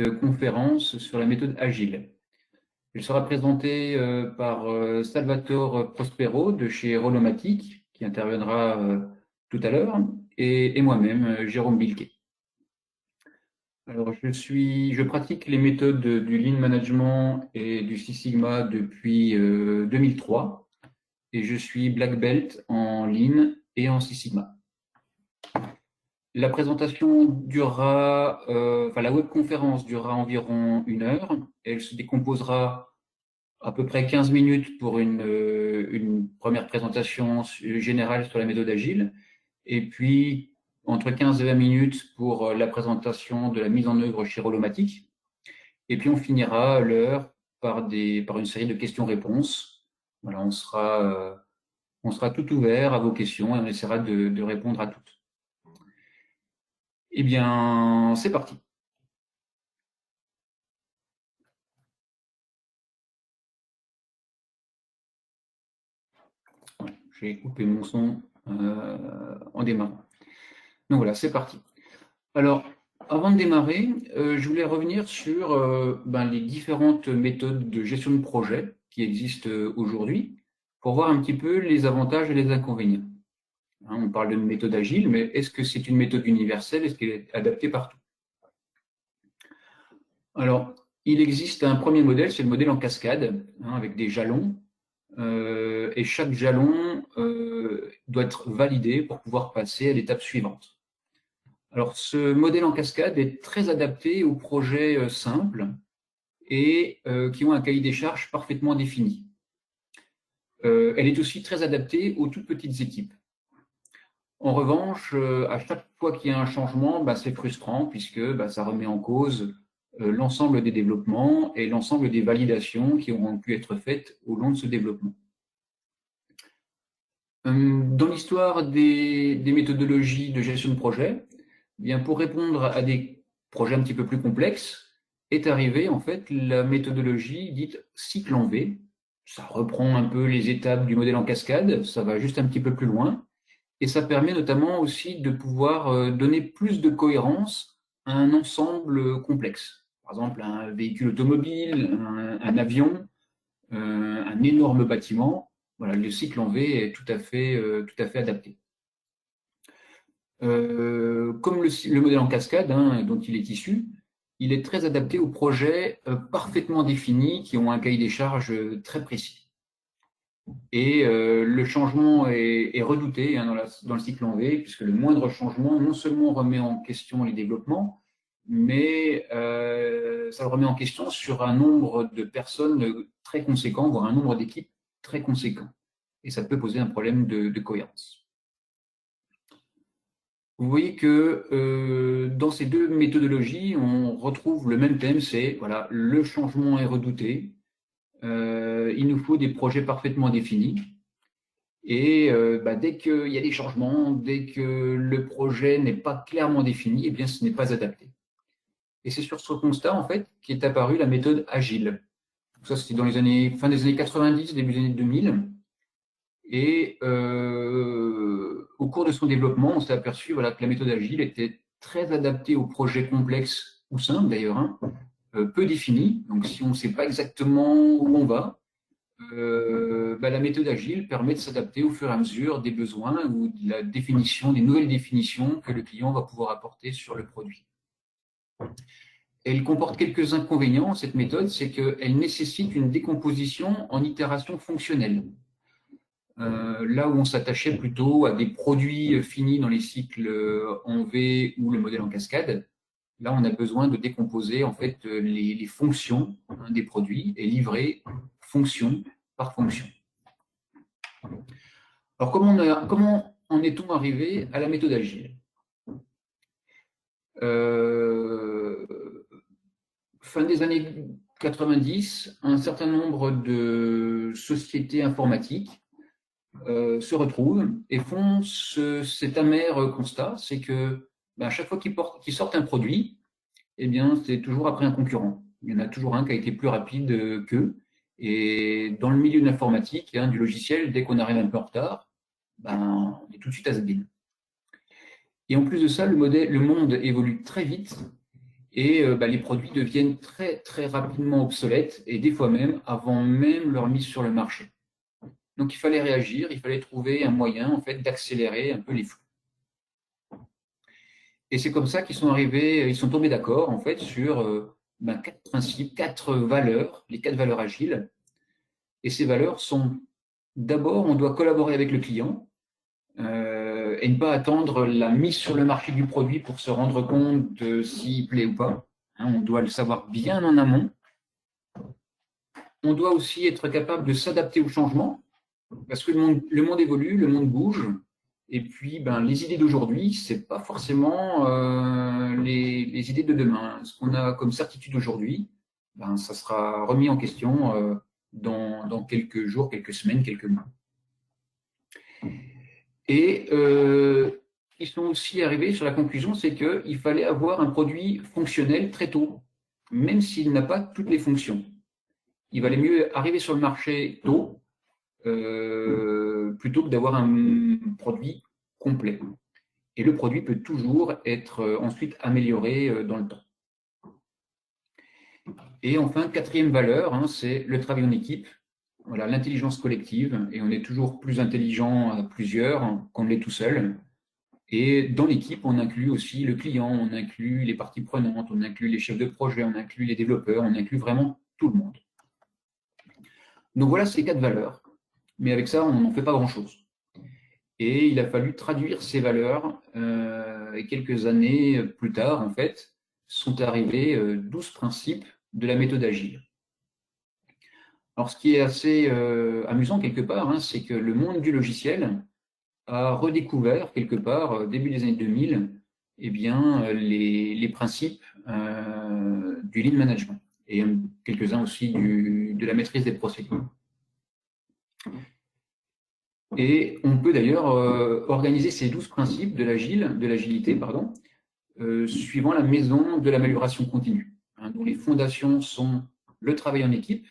petite conférence sur la méthode agile. Elle sera présentée par Salvatore Prospero de chez Rolomatic, qui interviendra tout à l'heure, et moi-même, Jérôme Bilquet. Alors, je pratique les méthodes du Lean Management et du Six Sigma depuis 2003, et je suis Black Belt en Lean et en Six Sigma. La présentation durera, la webconférence durera environ 1 heure. Elle se décomposera à peu près 15 minutes pour une première présentation générale sur la méthode agile, et puis entre 15 et 20 minutes pour la présentation de la mise en œuvre chez Rolomatic. Et puis on finira l'heure par une série de questions-réponses. Voilà, on sera tout ouvert à vos questions et on essaiera de répondre à toutes. Eh bien, c'est parti. J'ai coupé mon son en démarrant. Donc voilà, c'est parti. Alors, avant de démarrer, je voulais revenir sur les différentes méthodes de gestion de projet qui existent aujourd'hui pour voir un petit peu les avantages et les inconvénients. Hein, on parle d'une méthode agile, mais est-ce que c'est une méthode universelle? Est-ce qu'elle est adaptée partout? Alors, il existe un premier modèle, c'est le modèle en cascade, hein, avec des jalons. Et chaque jalon doit être validé pour pouvoir passer à l'étape suivante. Alors, ce modèle en cascade est très adapté aux projets simples et qui ont un cahier des charges parfaitement défini. Elle est aussi très adaptée aux toutes petites équipes. En revanche, à chaque fois qu'il y a un changement, c'est frustrant puisque ça remet en cause l'ensemble des développements et l'ensemble des validations qui auront pu être faites au long de ce développement. Dans l'histoire des méthodologies de gestion de projet, eh bien pour répondre à des projets un petit peu plus complexes, est arrivée en fait la méthodologie dite cycle en V. Ça reprend un peu les étapes du modèle en cascade, ça va juste un petit peu plus loin, et ça permet notamment aussi de pouvoir donner plus de cohérence à un ensemble complexe. Par exemple, un véhicule automobile, un avion, un énorme bâtiment. Voilà, le cycle en V est tout à fait adapté. Comme le modèle en cascade dont il est issu, il est très adapté aux projets parfaitement définis qui ont un cahier des charges très précis. Et le changement est redouté dans le cycle en V, puisque le moindre changement non seulement remet en question les développements, mais ça le remet en question sur un nombre de personnes très conséquent, voire un nombre d'équipes très conséquent. Et ça peut poser un problème de cohérence. Vous voyez que dans ces deux méthodologies, on retrouve le même thème, c'est voilà, le changement est redouté, il nous faut des projets parfaitement définis, et dès qu'il y a des changements, dès que le projet n'est pas clairement défini, eh bien ce n'est pas adapté. Et c'est sur ce constat en fait qu'est apparue la méthode agile. Donc ça c'était dans les fin des années 90, début des années 2000. Et au cours de son développement, on s'est aperçu voilà, que la méthode agile était très adaptée aux projets complexes ou simples d'ailleurs, peu définis. Donc si on ne sait pas exactement où on va, la méthode agile permet de s'adapter au fur et à mesure des besoins ou de la définition, des nouvelles définitions que le client va pouvoir apporter sur le produit. Elle comporte quelques inconvénients, cette méthode, c'est qu'elle nécessite une décomposition en itérations fonctionnelles. Là où on s'attachait plutôt à des produits finis dans les cycles en V ou le modèle en cascade, là on a besoin de décomposer en fait les fonctions des produits et livrer fonction par fonction. Alors comment en est-on arrivé à la méthode agile? Fin des années 90, un certain nombre de sociétés informatiques se retrouvent et font cet amer constat, c'est que à chaque fois qu'ils sortent un produit, eh bien, c'est toujours après un concurrent. Il y en a toujours un qui a été plus rapide qu'eux. Et dans le milieu de l'informatique, du logiciel, dès qu'on arrive un peu en retard, on est tout de suite has-been. Et en plus de ça, le monde évolue très vite et les produits deviennent très, très rapidement obsolètes, et des fois même avant même leur mise sur le marché. Donc, il fallait réagir, il fallait trouver un moyen en fait, d'accélérer un peu les flux. Et c'est comme ça qu'ils sont arrivés, ils sont tombés d'accord en fait, sur 4 principes, 4 valeurs, les 4 valeurs agiles. Et ces valeurs sont, d'abord, on doit collaborer avec le client et ne pas attendre la mise sur le marché du produit pour se rendre compte de s'il plaît ou pas. Hein, on doit le savoir bien en amont. On doit aussi être capable de s'adapter au changement, parce que le monde évolue, le monde bouge, et puis les idées d'aujourd'hui, ce n'est pas forcément les idées de demain. Ce qu'on a comme certitude aujourd'hui, ça sera remis en question dans quelques jours, quelques semaines, quelques mois. Et ils sont aussi arrivés sur la conclusion, c'est qu'il fallait avoir un produit fonctionnel très tôt, même s'il n'a pas toutes les fonctions. Il valait mieux arriver sur le marché tôt plutôt que d'avoir un produit complet. Et le produit peut toujours être ensuite amélioré dans le temps. Et enfin, quatrième valeur, hein, c'est le travail en équipe. Voilà, l'intelligence collective, et on est toujours plus intelligent à plusieurs qu'on ne l'est tout seul. Et dans l'équipe, on inclut aussi le client, on inclut les parties prenantes, on inclut les chefs de projet, on inclut les développeurs, on inclut vraiment tout le monde. Donc voilà ces 4 valeurs. Mais avec ça, on n'en fait pas grand-chose. Et il a fallu traduire ces valeurs, et quelques années plus tard, en fait, sont arrivés 12 principes de la méthode agile. Alors, ce qui est assez amusant quelque part, hein, c'est que le monde du logiciel a redécouvert quelque part, début des années 2000, les principes du lean management et quelques-uns aussi de la maîtrise des procédures. Et on peut d'ailleurs organiser ces 12 principes de l'agilité, suivant la maison de l'amélioration continue, hein, dont les fondations sont le travail en équipe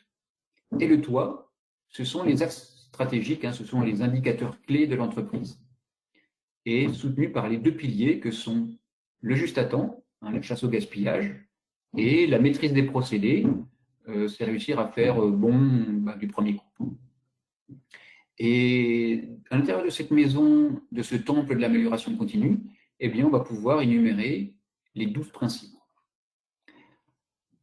et le toit. Ce sont les axes stratégiques, hein, ce sont les indicateurs clés de l'entreprise, et soutenus par les 2 piliers que sont le juste à temps, hein, la chasse au gaspillage, et la maîtrise des procédés, c'est réussir à faire du premier coup. Et à l'intérieur de cette maison, de ce temple de l'amélioration continue, on va pouvoir énumérer les 12 principes.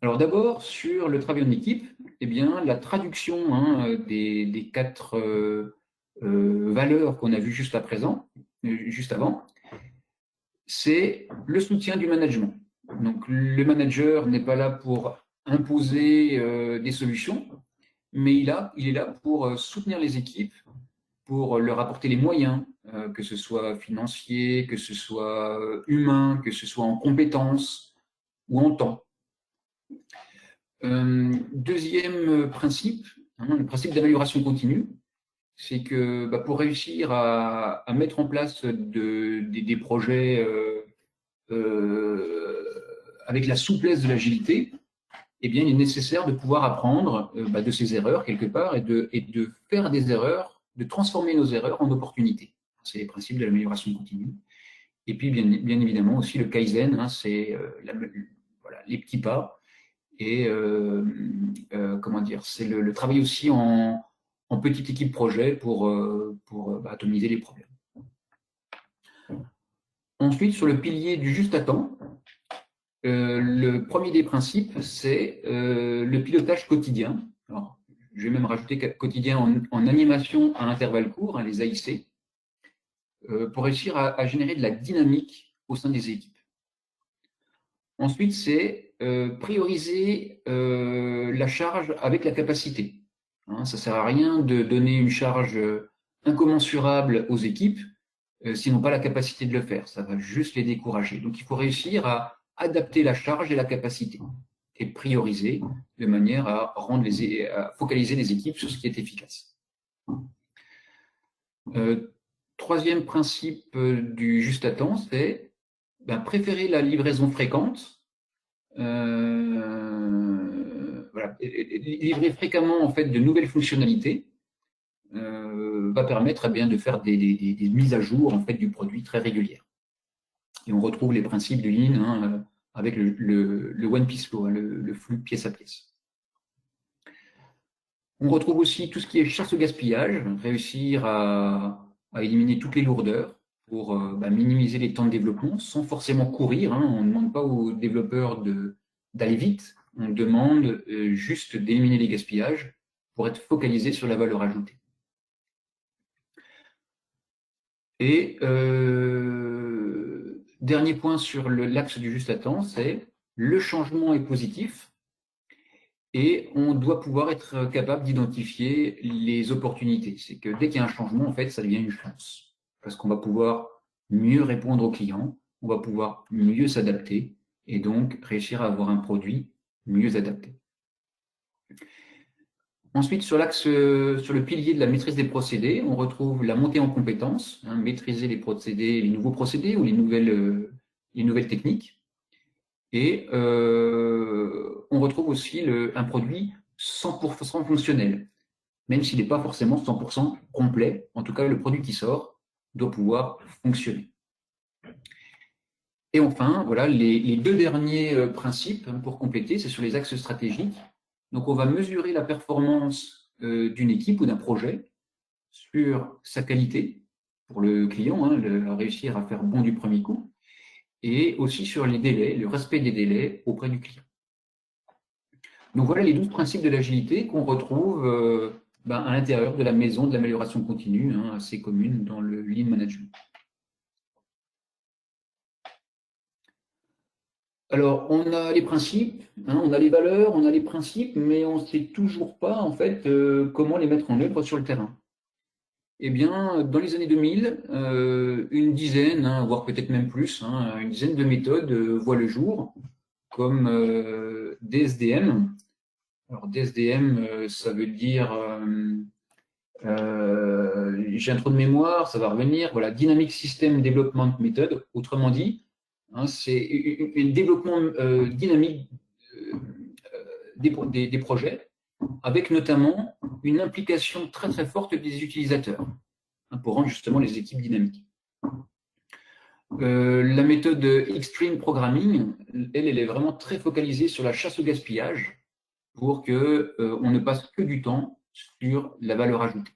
Alors d'abord, sur le travail en équipe, la traduction des 4 valeurs qu'on a vues juste avant, c'est le soutien du management. Donc le manager n'est pas là pour imposer des solutions, mais il est là pour soutenir les équipes, pour leur apporter les moyens, que ce soit financier, que ce soit humain, que ce soit en compétences ou en temps. Deuxième principe, hein, le principe d'amélioration continue, c'est que pour réussir à mettre en place des projets avec la souplesse de l'agilité, il est nécessaire de pouvoir apprendre de ses erreurs quelque part et de faire des erreurs, de transformer nos erreurs en opportunités. C'est les principes de l'amélioration continue. Et puis, bien évidemment, aussi le Kaizen, hein, c'est les petits pas. Et c'est le travail aussi en petite équipe projet pour atomiser les problèmes. Ensuite, sur le pilier du juste à temps, le premier des principes, c'est le pilotage quotidien. Alors, je vais même rajouter quotidien en animation à intervalles courts, hein, les AIC, pour réussir à générer de la dynamique au sein des équipes. Ensuite, c'est prioriser la charge avec la capacité. Hein, ça ne sert à rien de donner une charge incommensurable aux équipes s'ils n'ont pas la capacité de le faire. Ça va juste les décourager. Donc, il faut réussir à adapter la charge et la capacité et prioriser de manière à focaliser les équipes sur ce qui est efficace. Troisième principe du juste à temps, c'est préférer la livraison fréquente. Livrer fréquemment en fait de nouvelles fonctionnalités va permettre de faire des mises à jour en fait du produit très régulières. Et on retrouve les principes du Lean, hein, avec le one piece flow, hein, le flux pièce à pièce. On retrouve aussi tout ce qui est chasse au gaspillage, réussir à éliminer toutes les lourdeurs pour minimiser les temps de développement sans forcément courir, hein. On ne demande pas aux développeurs d'aller vite, on demande juste d'éliminer les gaspillages pour être focalisé sur la valeur ajoutée. Et dernier point sur l'axe du juste à temps, c'est le changement est positif et on doit pouvoir être capable d'identifier les opportunités. C'est que dès qu'il y a un changement, en fait, ça devient une chance. Parce qu'on va pouvoir mieux répondre aux clients, on va pouvoir mieux s'adapter et donc réussir à avoir un produit mieux adapté. Ensuite, sur le pilier de la maîtrise des procédés, on retrouve la montée en compétences, hein, maîtriser les procédés, les nouveaux procédés ou les nouvelles techniques. Et on retrouve aussi un produit 100% fonctionnel, même s'il n'est pas forcément 100% complet. En tout cas, le produit qui sort doit pouvoir fonctionner. Et enfin, voilà, les deux derniers principes, hein, pour compléter, c'est sur les axes stratégiques. Donc, on va mesurer la performance d'une équipe ou d'un projet sur sa qualité pour le client, hein, réussir à faire bon du premier coup, et aussi sur les délais, le respect des délais auprès du client. Donc voilà les 12 principes de l'agilité qu'on retrouve à l'intérieur de la maison de l'amélioration continue, hein, assez commune dans le Lean Management. Alors, on a les principes, hein, on a les valeurs, on a les principes, mais on ne sait toujours pas en fait comment les mettre en œuvre sur le terrain. Eh bien, dans les années 2000, une dizaine, hein, voire peut-être même plus, hein, une dizaine de méthodes voient le jour, comme DSDM. Alors, DSDM, ça veut dire, j'ai un trou de mémoire, ça va revenir, voilà, Dynamic System Development Method, autrement dit, hein, c'est un développement dynamique des projets, avec notamment une implication très très forte des utilisateurs, hein, pour rendre justement les équipes dynamiques. La méthode Extreme Programming, elle est vraiment très focalisée sur la chasse au gaspillage pour qu'on ne passe que du temps sur la valeur ajoutée.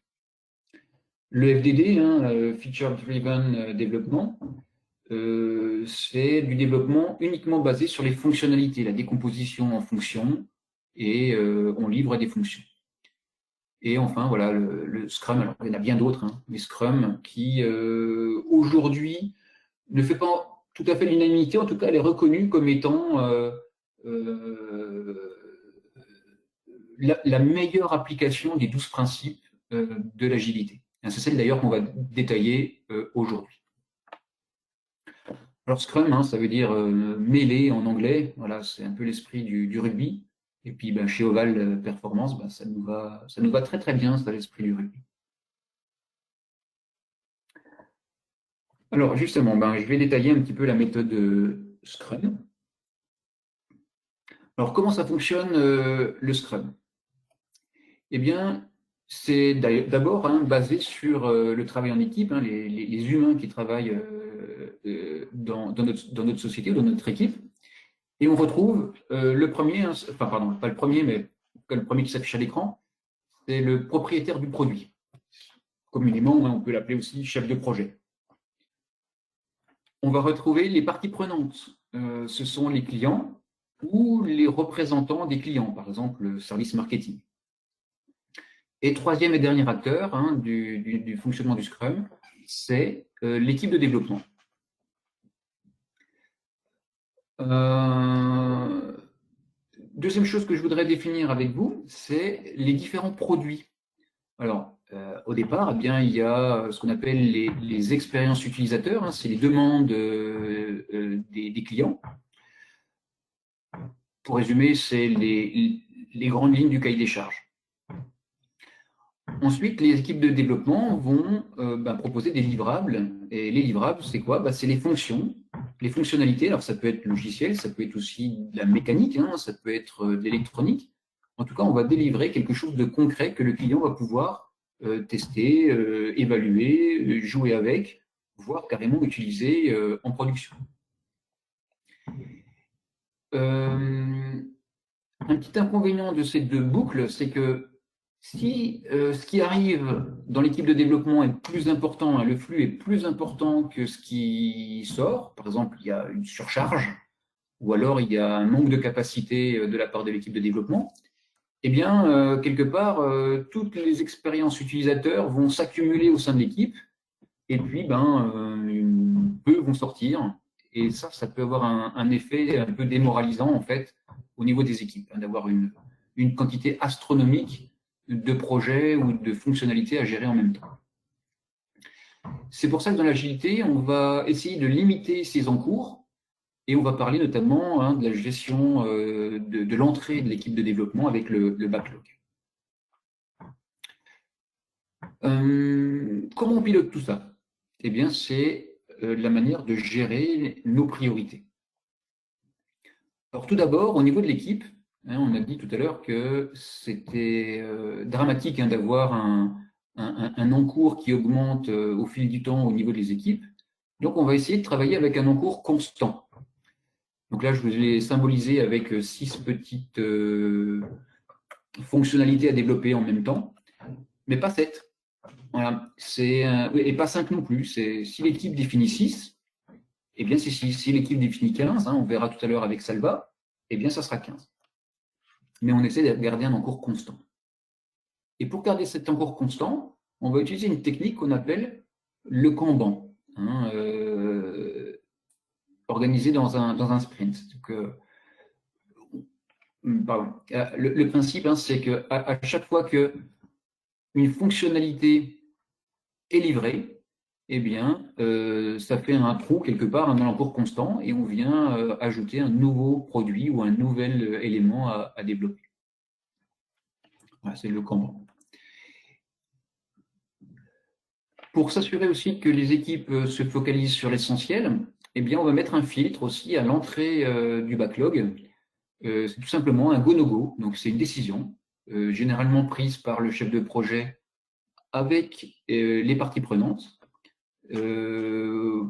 Le FDD, hein, Feature Driven Development, c'est du développement uniquement basé sur les fonctionnalités, la décomposition en fonctions, et on livre des fonctions. Et enfin, voilà, le Scrum, alors il y en a bien d'autres, hein, mais Scrum qui, aujourd'hui, ne fait pas tout à fait l'unanimité, en tout cas, elle est reconnue comme étant la meilleure application des 12 principes de l'agilité. C'est celle d'ailleurs qu'on va détailler aujourd'hui. Alors Scrum, hein, ça veut dire mêlée en anglais, voilà, c'est un peu l'esprit du rugby. Et puis chez Oval Performance, ça nous va très très bien, ça l'esprit du rugby. Alors justement, je vais détailler un petit peu la méthode Scrum. Alors comment ça fonctionne le Scrum? Eh bien, c'est d'abord basé sur le travail en équipe, hein, les humains qui travaillent dans notre société ou dans notre équipe. Et on retrouve le premier, hein, enfin pardon, pas le premier, mais le premier qui s'affiche à l'écran, c'est le propriétaire du produit. Communément, hein, on peut l'appeler aussi chef de projet. On va retrouver les parties prenantes. Ce sont les clients ou les représentants des clients, par exemple le service marketing. Et troisième et dernier acteur, hein, du fonctionnement du Scrum, c'est l'équipe de développement. Deuxième chose que je voudrais définir avec vous, c'est les différents produits. Alors, au départ, eh bien, il y a ce qu'on appelle les expériences utilisateurs, hein, c'est les demandes des clients. Pour résumer, c'est les grandes lignes du cahier des charges. Ensuite, les équipes de développement vont proposer des livrables. Et les livrables, c'est quoi? C'est les fonctions, les fonctionnalités. Alors, ça peut être logiciel, ça peut être aussi de la mécanique, hein, ça peut être de l'électronique. En tout cas, on va délivrer quelque chose de concret que le client va pouvoir tester, évaluer, jouer avec, voire carrément utiliser en production. Un petit inconvénient de ces deux boucles, c'est que si ce qui arrive dans l'équipe de développement est plus important, hein, le flux est plus important que ce qui sort, par exemple, il y a une surcharge, ou alors il y a un manque de capacité de la part de l'équipe de développement, eh bien, quelque part, toutes les expériences utilisateurs vont s'accumuler au sein de l'équipe, et puis, peu vont sortir, et ça peut avoir un effet un peu démoralisant, en fait, au niveau des équipes, hein, d'avoir une quantité astronomique de projets ou de fonctionnalités à gérer en même temps. C'est pour ça que dans l'agilité, on va essayer de limiter ces encours, et on va parler notamment, hein, de la gestion de l'entrée de l'équipe de développement avec le backlog. Comment on pilote tout ça? Eh bien, c'est la manière de gérer nos priorités. Alors, tout d'abord, au niveau de l'équipe, hein, on a dit tout à l'heure que c'était dramatique, hein, d'avoir un encours qui augmente au fil du temps au niveau des équipes. Donc, on va essayer de travailler avec un encours constant. Donc là, je vous l'ai symbolisé avec 6 petites fonctionnalités à développer en même temps, mais pas 7. Voilà. Et pas 5 non plus. Si l'équipe définit 6, eh bien, si l'équipe définit 15, hein, on verra tout à l'heure avec Salva, eh bien, ça sera 15. Mais on essaie de garder un encours constant. Et pour garder cet encours constant, on va utiliser une technique qu'on appelle le Kanban, hein, organisé dans un sprint. Donc, le principe, hein, c'est qu'à chaque fois qu'une fonctionnalité est livrée, eh bien, ça fait un trou quelque part, un encours constant, et on vient ajouter un nouveau produit ou un nouvel élément à développer. Voilà, c'est le Kanban. Pour s'assurer aussi que les équipes se focalisent sur l'essentiel, eh bien, on va mettre un filtre aussi à l'entrée du backlog. C'est tout simplement un go-no-go, donc c'est une décision généralement prise par le chef de projet avec les parties prenantes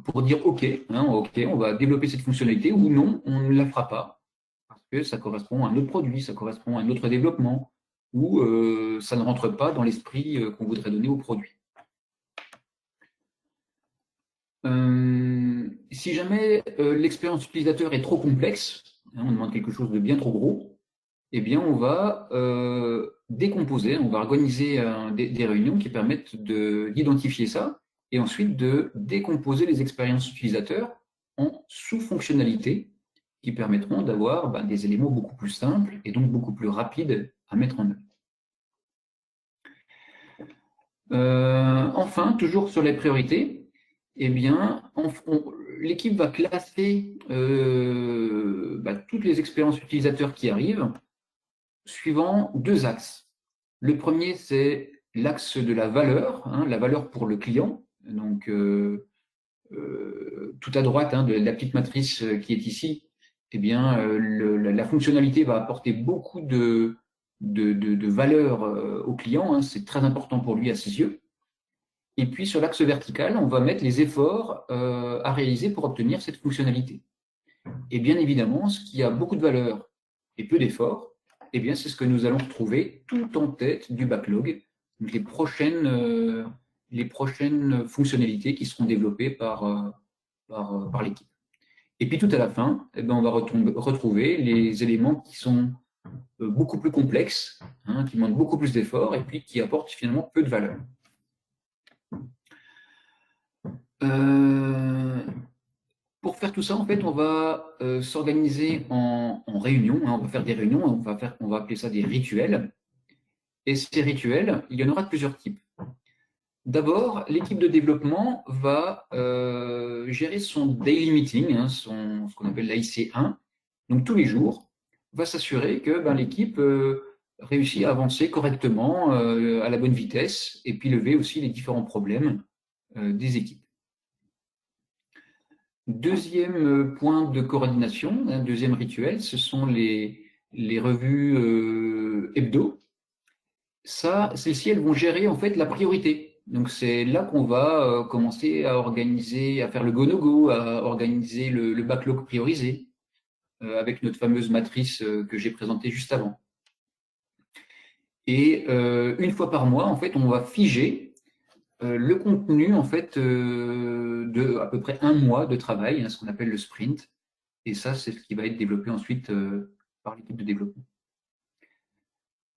pour dire OK, hein, OK, on va développer cette fonctionnalité ou non, on ne la fera pas parce que ça correspond à un autre produit, ça correspond à un autre développement ou ça ne rentre pas dans l'esprit qu'on voudrait donner au produit. Si jamais l'expérience utilisateur est trop complexe, hein, on demande quelque chose de bien trop gros, eh bien on va décomposer, on va organiser des réunions qui permettent d'identifier ça et ensuite de décomposer les expériences utilisateurs en sous-fonctionnalités qui permettront d'avoir des éléments beaucoup plus simples et donc beaucoup plus rapides à mettre en œuvre. Enfin, toujours sur les priorités, eh bien, l'équipe va classer toutes les expériences utilisateurs qui arrivent suivant 2 axes. Le premier, c'est l'axe de la valeur, hein, la valeur pour le client. Donc, tout à droite, hein, de la petite matrice qui est ici, eh bien, la fonctionnalité va apporter beaucoup de valeur au client. Hein, c'est très important pour lui à ses yeux. Et puis, sur l'axe vertical, on va mettre les efforts à réaliser pour obtenir cette fonctionnalité. Et bien évidemment, ce qui a beaucoup de valeur et peu d'efforts, eh bien, c'est ce que nous allons retrouver tout en tête du backlog, donc les prochaines fonctionnalités qui seront développées par l'équipe. Et puis tout à la fin, eh bien, on va retrouver les éléments qui sont beaucoup plus complexes, hein, qui demandent beaucoup plus d'efforts et puis qui apportent finalement peu de valeur. Pour faire tout ça, en fait, on va s'organiser en réunions, hein, on va faire des réunions, on va appeler ça des rituels. Et ces rituels, il y en aura de plusieurs types. D'abord, l'équipe de développement va gérer son daily meeting, hein, ce qu'on appelle l'AIC1, donc tous les jours, va s'assurer que l'équipe réussit à avancer correctement, à la bonne vitesse, et puis lever aussi les différents problèmes des équipes. Deuxième point de coordination, un deuxième rituel, ce sont les revues hebdo. Celles-ci, elles vont gérer en fait la priorité. Donc c'est là qu'on va commencer à organiser, à faire le go-no-go, à organiser le backlog priorisé. avec notre fameuse matrice que j'ai présentée juste avant. Et une fois par mois, en fait, on va figer le contenu en fait de à peu près un mois de travail, ce qu'on appelle le sprint. Et ça, c'est ce qui va être développé ensuite par l'équipe de développement.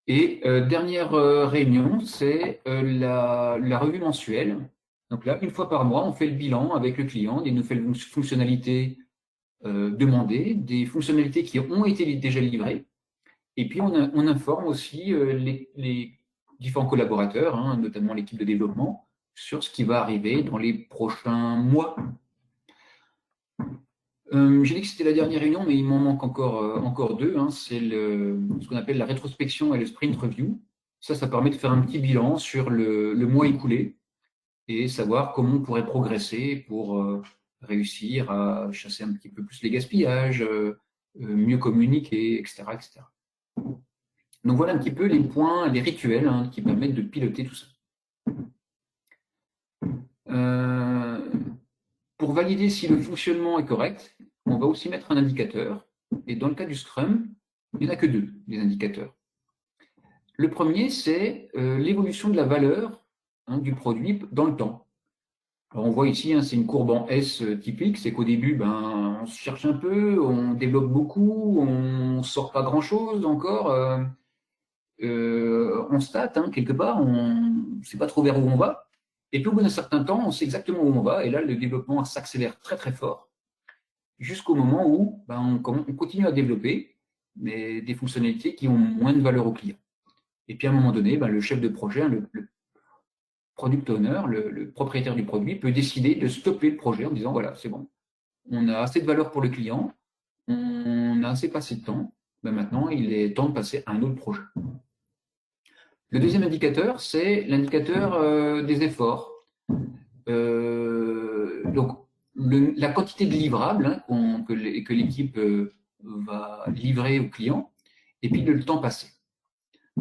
Et dernière réunion, c'est la revue mensuelle. Donc là, une fois par mois, on fait le bilan avec le client des nouvelles fonctionnalités demandées, des fonctionnalités qui ont été déjà livrées. Et puis, on informe aussi les différents collaborateurs, notamment l'équipe de développement, sur ce qui va arriver dans les prochains mois. J'ai dit que c'était la dernière réunion, mais il m'en manque encore deux. C'est ce qu'on appelle la rétrospection et le sprint review. Ça permet de faire un petit bilan sur le mois écoulé et savoir comment on pourrait progresser pour réussir à chasser un petit peu plus les gaspillages, mieux communiquer, etc., etc. Donc voilà un petit peu les points, les rituels qui permettent de piloter tout ça. Pour valider si le fonctionnement est correct, on va aussi mettre un indicateur. Et dans le cas du Scrum, il n'y en a que deux, des indicateurs. Le premier, c'est l'évolution de la valeur du produit dans le temps. Alors on voit ici, c'est une courbe en S typique, c'est qu'au début, on se cherche un peu, on développe beaucoup, on ne sort pas grand-chose encore, on state quelque part, on ne sait pas trop vers où on va. Et puis au bout d'un certain temps, on sait exactement où on va, et là, le développement s'accélère très très fort, jusqu'au moment où on continue à développer mais des fonctionnalités qui ont moins de valeur au client. Et puis à un moment donné, le chef de projet, le product owner, le propriétaire du produit, peut décider de stopper le projet en disant voilà, c'est bon, on a assez de valeur pour le client, on a assez passé de temps, maintenant il est temps de passer à un autre projet. Le deuxième indicateur, c'est l'indicateur des efforts. Donc, la quantité de livrables que l'équipe va livrer au client, et puis le temps passé.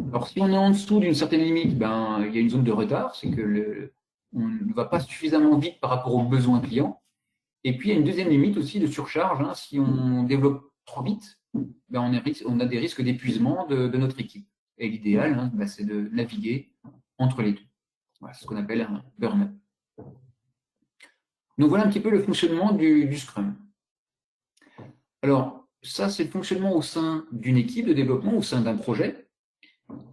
Alors, si on est en dessous d'une certaine limite, il y a une zone de retard, c'est que on ne va pas suffisamment vite par rapport aux besoins clients. Et puis, il y a une deuxième limite aussi de surcharge. Si on développe trop vite, on a des risques d'épuisement de notre équipe. Et l'idéal, c'est de naviguer entre les deux. Voilà, c'est ce qu'on appelle un burn-up. Donc voilà un petit peu le fonctionnement du Scrum. Alors, ça, c'est le fonctionnement au sein d'une équipe de développement, au sein d'un projet.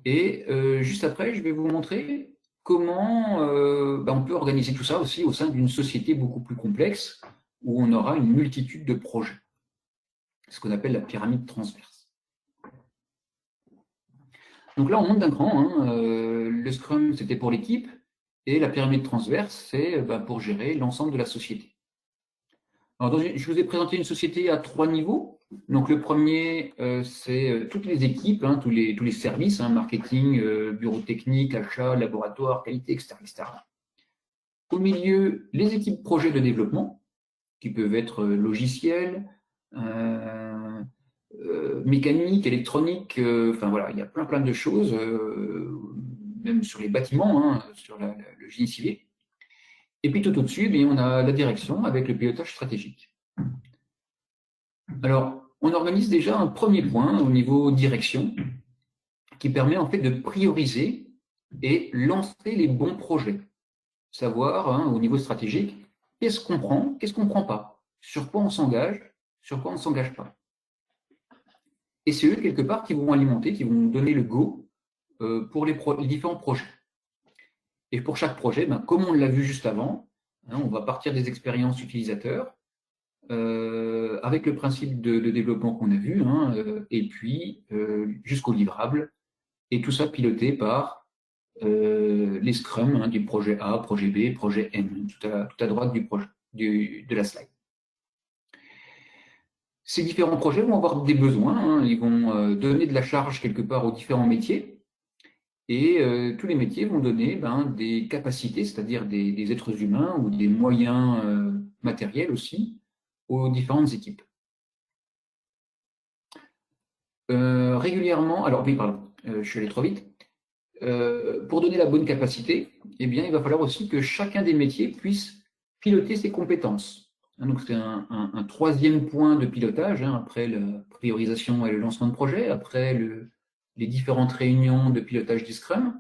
Et juste après, je vais vous montrer comment on peut organiser tout ça aussi au sein d'une société beaucoup plus complexe, où on aura une multitude de projets. Ce qu'on appelle la pyramide transverse. Donc là, on monte d'un cran. Le Scrum, c'était pour l'équipe. Et la pyramide transverse, c'est pour gérer l'ensemble de la société. Alors, je vous ai présenté une société à 3 niveaux. Donc, le premier, c'est toutes les équipes, tous les services, marketing, bureau technique, achat, laboratoire, qualité, etc., etc. Au milieu, les équipes projets de développement, qui peuvent être logiciels, mécanique, électronique, voilà, il y a plein de choses, même sur les bâtiments, sur le génie civil. Et puis tout au-dessus, on a la direction avec le pilotage stratégique. Alors, on organise déjà un premier point au niveau direction qui permet en fait de prioriser et lancer les bons projets. Savoir, au niveau stratégique, qu'est-ce qu'on prend, qu'est-ce qu'on ne prend pas, sur quoi on s'engage, sur quoi on ne s'engage pas. Et c'est eux, quelque part, qui vont alimenter, qui vont donner le go pour les différents projets. Et pour chaque projet, comme on l'a vu juste avant, on va partir des expériences utilisateurs, avec le principe de développement qu'on a vu, et puis jusqu'au livrable, et tout ça piloté par les scrums du projet A, projet B, projet N, tout à droite de la slide. Ces différents projets vont avoir des besoins, ils vont donner de la charge quelque part aux différents métiers, et tous les métiers vont donner des capacités, c'est-à-dire des êtres humains ou des moyens matériels aussi, aux différentes équipes. Régulièrement, alors oui, pardon, je suis allé trop vite. Pour donner la bonne capacité, il va falloir aussi que chacun des métiers puisse piloter ses compétences. Donc, c'est un troisième point de pilotage, après la priorisation et le lancement de projet, après les différentes réunions de pilotage du Scrum.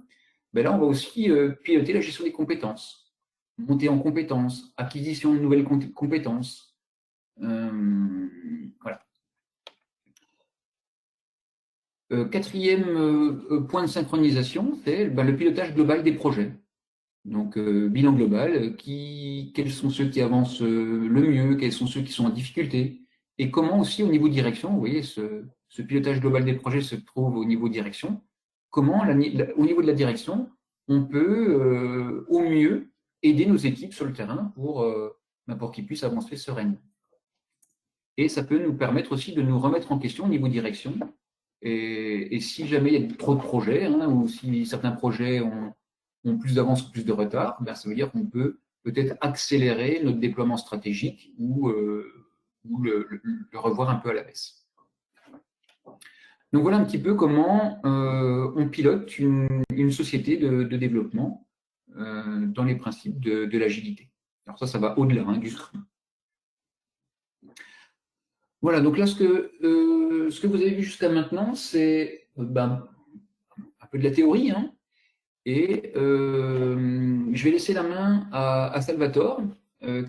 Ben là, on va aussi piloter la gestion des compétences, montée en compétences, acquisition de nouvelles compétences. Voilà. Quatrième point de synchronisation, c'est le pilotage global des projets. Donc, bilan global, quels sont ceux qui avancent le mieux, quels sont ceux qui sont en difficulté, et comment aussi au niveau direction, vous voyez, ce pilotage global des projets se trouve au niveau direction, comment au niveau de la direction, on peut au mieux aider nos équipes sur le terrain pour qu'ils puissent avancer sereinement. Et ça peut nous permettre aussi de nous remettre en question au niveau direction. Et si jamais il y a trop de projets, ou si certains projets ont plus d'avance ou plus de retard, ça veut dire qu'on peut peut-être accélérer notre déploiement stratégique ou le revoir un peu à la baisse. Donc voilà un petit peu comment on pilote une société de développement dans les principes de l'agilité. Alors ça va au-delà du Scrum. Voilà, donc là, ce que vous avez vu jusqu'à maintenant, c'est un peu de la théorie, et je vais laisser la main à Salvatore,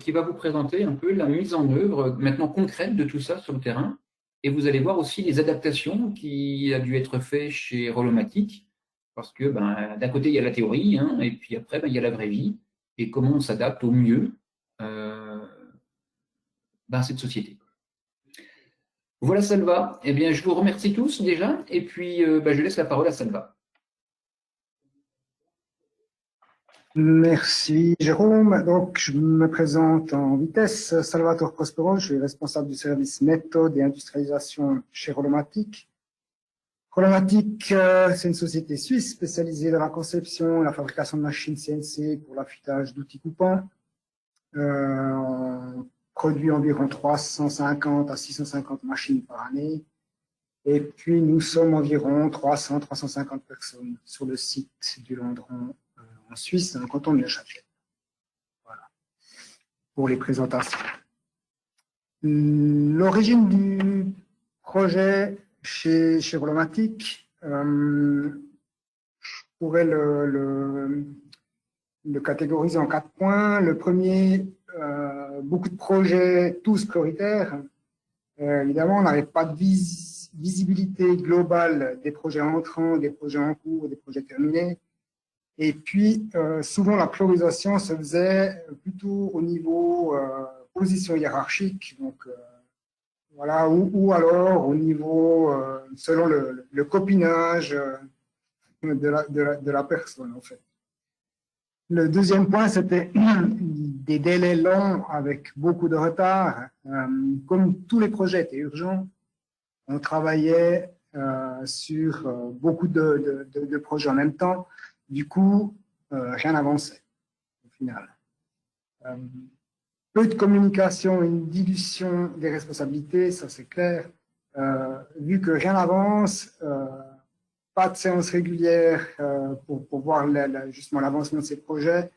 qui va vous présenter un peu la mise en œuvre maintenant concrète de tout ça sur le terrain, et vous allez voir aussi les adaptations qui a dû être faites chez Rolomatic, parce que d'un côté, il y a la théorie, et puis après, il y a la vraie vie, et comment on s'adapte au mieux à cette société. Voilà Salva. Eh bien, je vous remercie tous déjà, et puis je laisse la parole à Salva. Merci Jérôme. Donc, je me présente en vitesse. Salvatore Prospero, je suis responsable du service méthode et industrialisation chez Rolomatic. Rolomatic, c'est une société suisse spécialisée dans la conception et la fabrication de machines CNC pour l'affûtage d'outils coupants. On produit environ 350 à 650 machines par année. Et puis, nous sommes environ 300-350 personnes sur le site du Landron en Suisse, dans le canton de Neuchâtel. Voilà, pour les présentations. L'origine du projet chez Rolomatic, je pourrais le catégoriser en 4 points. Le premier, beaucoup de projets, tous prioritaires. Évidemment, on n'avait pas de visibilité globale des projets entrants, des projets en cours, des projets terminés. Et puis, souvent, la priorisation se faisait plutôt au niveau position hiérarchique, donc voilà, ou alors au niveau, selon le copinage de la personne, en fait. Le deuxième point, c'était des délais longs avec beaucoup de retard. Comme tous les projets étaient urgents, on travaillait sur beaucoup de projets en même temps. Du coup, rien n'avançait au final. Peu de communication, une dilution des responsabilités, ça c'est clair. Vu que rien n'avance, pas de séance régulière pour voir justement l'avancement de ces projets.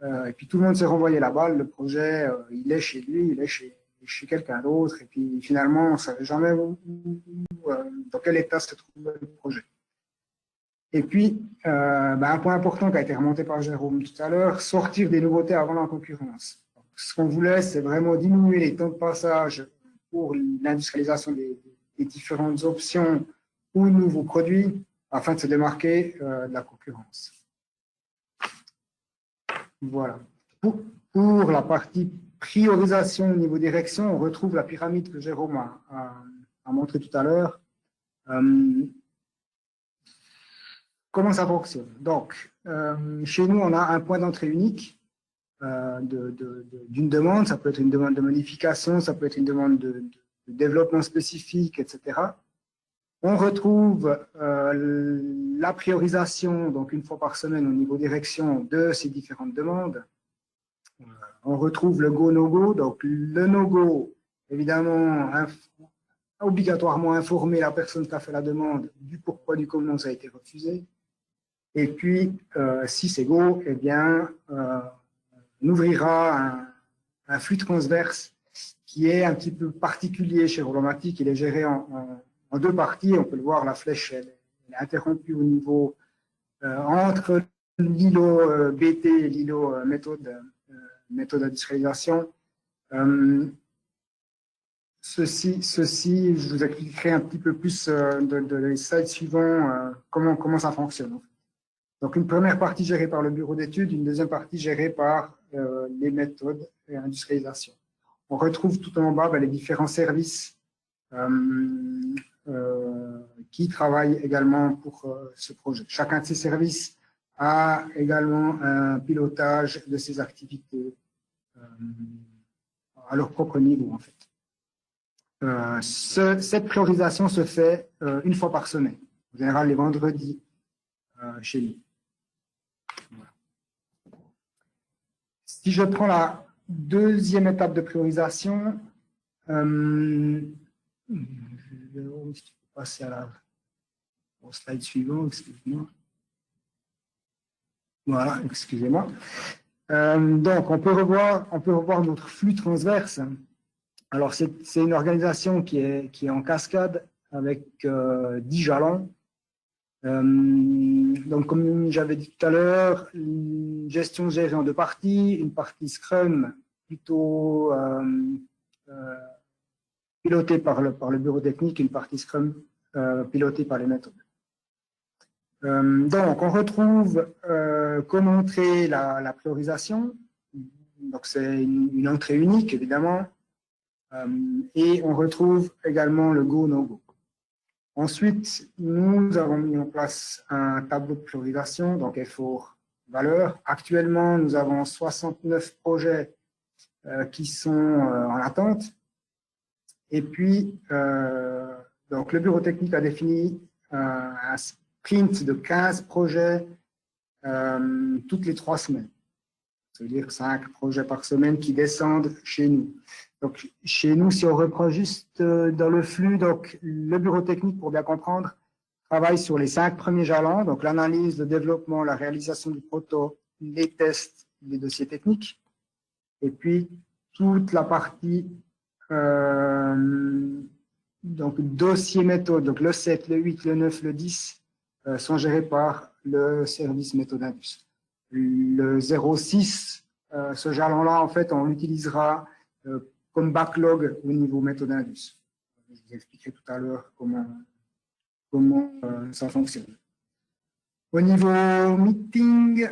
Et puis tout le monde s'est renvoyé la balle. Le projet, il est chez lui, il est chez quelqu'un d'autre. Et puis finalement, on ne savait jamais dans quel état se trouvait le projet. Et puis, un point important qui a été remonté par Jérôme tout à l'heure, sortir des nouveautés avant la concurrence. Donc, ce qu'on voulait, c'est vraiment diminuer les temps de passage pour l'industrialisation des différentes options ou nouveaux produits afin de se démarquer de la concurrence. Voilà. Pour la partie priorisation au niveau direction, on retrouve la pyramide que Jérôme a montré tout à l'heure. Comment ça fonctionne? Donc, chez nous, on a un point d'entrée unique d'une demande. Ça peut être une demande de modification, ça peut être une demande de développement spécifique, etc. On retrouve la priorisation, donc une fois par semaine au niveau direction de ces différentes demandes. On retrouve le go, no-go. Donc, le no-go, évidemment, obligatoirement informer la personne qui a fait la demande du pourquoi, du comment ça a été refusé. Et puis, si c'est go, eh bien, on ouvrira un flux transverse qui est un petit peu particulier chez Roulomatic. Il est géré en deux parties. On peut le voir, la flèche elle est interrompue au niveau entre l'îlot BT et l'îlot méthode d'industrialisation. Ceci, je vous expliquerai un petit peu plus de les slides suivants comment ça fonctionne. Donc, une première partie gérée par le bureau d'études, une deuxième partie gérée par les méthodes et industrialisation. On retrouve tout en bas les différents services qui travaillent également pour ce projet. Chacun de ces services a également un pilotage de ses activités à leur propre niveau, en fait. Cette priorisation se fait une fois par semaine, en général les vendredis chez nous. Voilà. Si je prends la deuxième étape de priorisation, je vais passer au slide suivant, excusez-moi. Voilà, excusez-moi. Donc, on peut revoir notre flux transverse. Alors, c'est une organisation qui est en cascade avec 10 jalons. Donc, comme j'avais dit tout à l'heure, une gestion gérée en deux parties, une partie Scrum plutôt pilotée par le bureau technique, une partie Scrum pilotée par les méthodes. Donc, on retrouve comme entrée la priorisation. Donc, c'est une entrée unique, évidemment. Et on retrouve également le go, no go. Ensuite, nous avons mis en place un tableau de priorisation, donc effort, valeur. Actuellement, nous avons 69 projets qui sont en attente. Et puis, donc le bureau technique a défini un sprint de 15 projets toutes les 3 semaines. Ça veut dire 5 projets par semaine qui descendent chez nous. Donc, chez nous, si on reprend juste dans le flux, donc le bureau technique, pour bien comprendre, travaille sur les 5 premiers jalons, donc l'analyse, le développement, la réalisation du proto, les tests, les dossiers techniques. Et puis, toute la partie donc dossier méthode, donc le 7, le 8, le 9, le 10 sont gérés par le service méthode Indus. Le 06, ce jalon-là, en fait, on l'utilisera comme backlog au niveau méthode Indus. Je vous expliquerai tout à l'heure comment ça fonctionne. Au niveau meeting,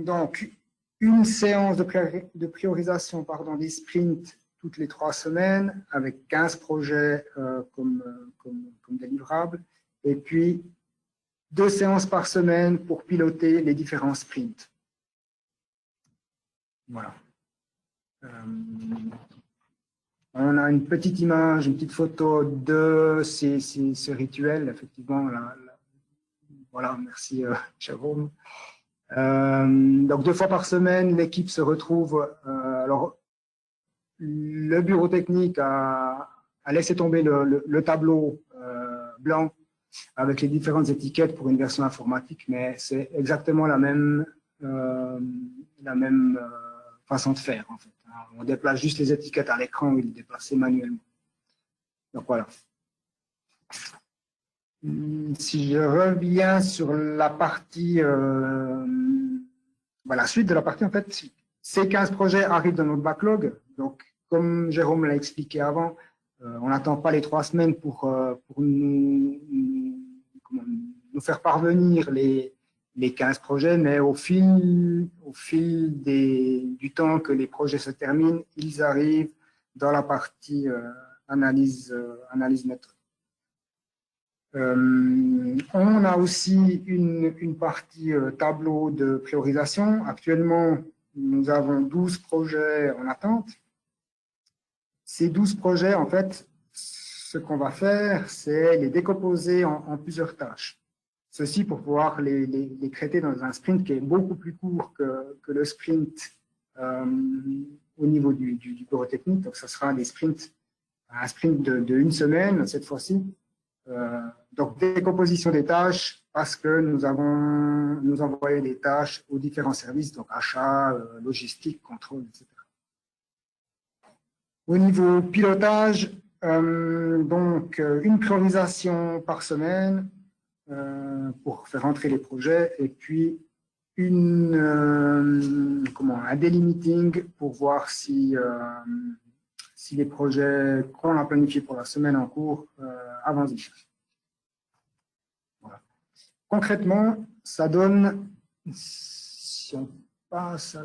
donc une séance de priorisation des sprints toutes les 3 semaines avec 15 projets comme délivrables et puis 2 séances par semaine pour piloter les différents sprints. Voilà. On a une petite image, une petite photo de ce rituel, effectivement. Voilà, merci Jérôme. Donc 2 fois par semaine, l'équipe se retrouve. Alors, le bureau technique a laissé tomber le tableau blanc avec les différentes étiquettes pour une version informatique, mais c'est exactement la même façon de faire, en fait. On déplace juste les étiquettes à l'écran ou les déplacer manuellement. Donc voilà. Si je reviens sur la partie, la suite de la partie, en fait, ces 15 projets arrivent dans notre backlog. Donc, comme Jérôme l'a expliqué avant, on n'attend pas les 3 semaines pour nous faire parvenir les 15 projets, mais au fil du temps que les projets se terminent, ils arrivent dans la partie analyse méthode. On a aussi une partie tableau de priorisation. Actuellement, nous avons 12 projets en attente. Ces 12 projets, en fait, ce qu'on va faire, c'est les décomposer en plusieurs tâches. Ceci pour pouvoir les traiter dans un sprint qui est beaucoup plus court que le sprint au niveau du bureau technique. Donc, ce sera un sprint de 1 semaine cette fois-ci. Donc, décomposition des tâches parce que nous envoyons des tâches aux différents services, donc achat, logistique, contrôle, etc. Au niveau pilotage, donc une priorisation par semaine pour faire entrer les projets et puis un daily meeting pour voir si les projets qu'on a planifiés pour la semaine en cours avancent. Voilà. Concrètement, ça donne, si on passe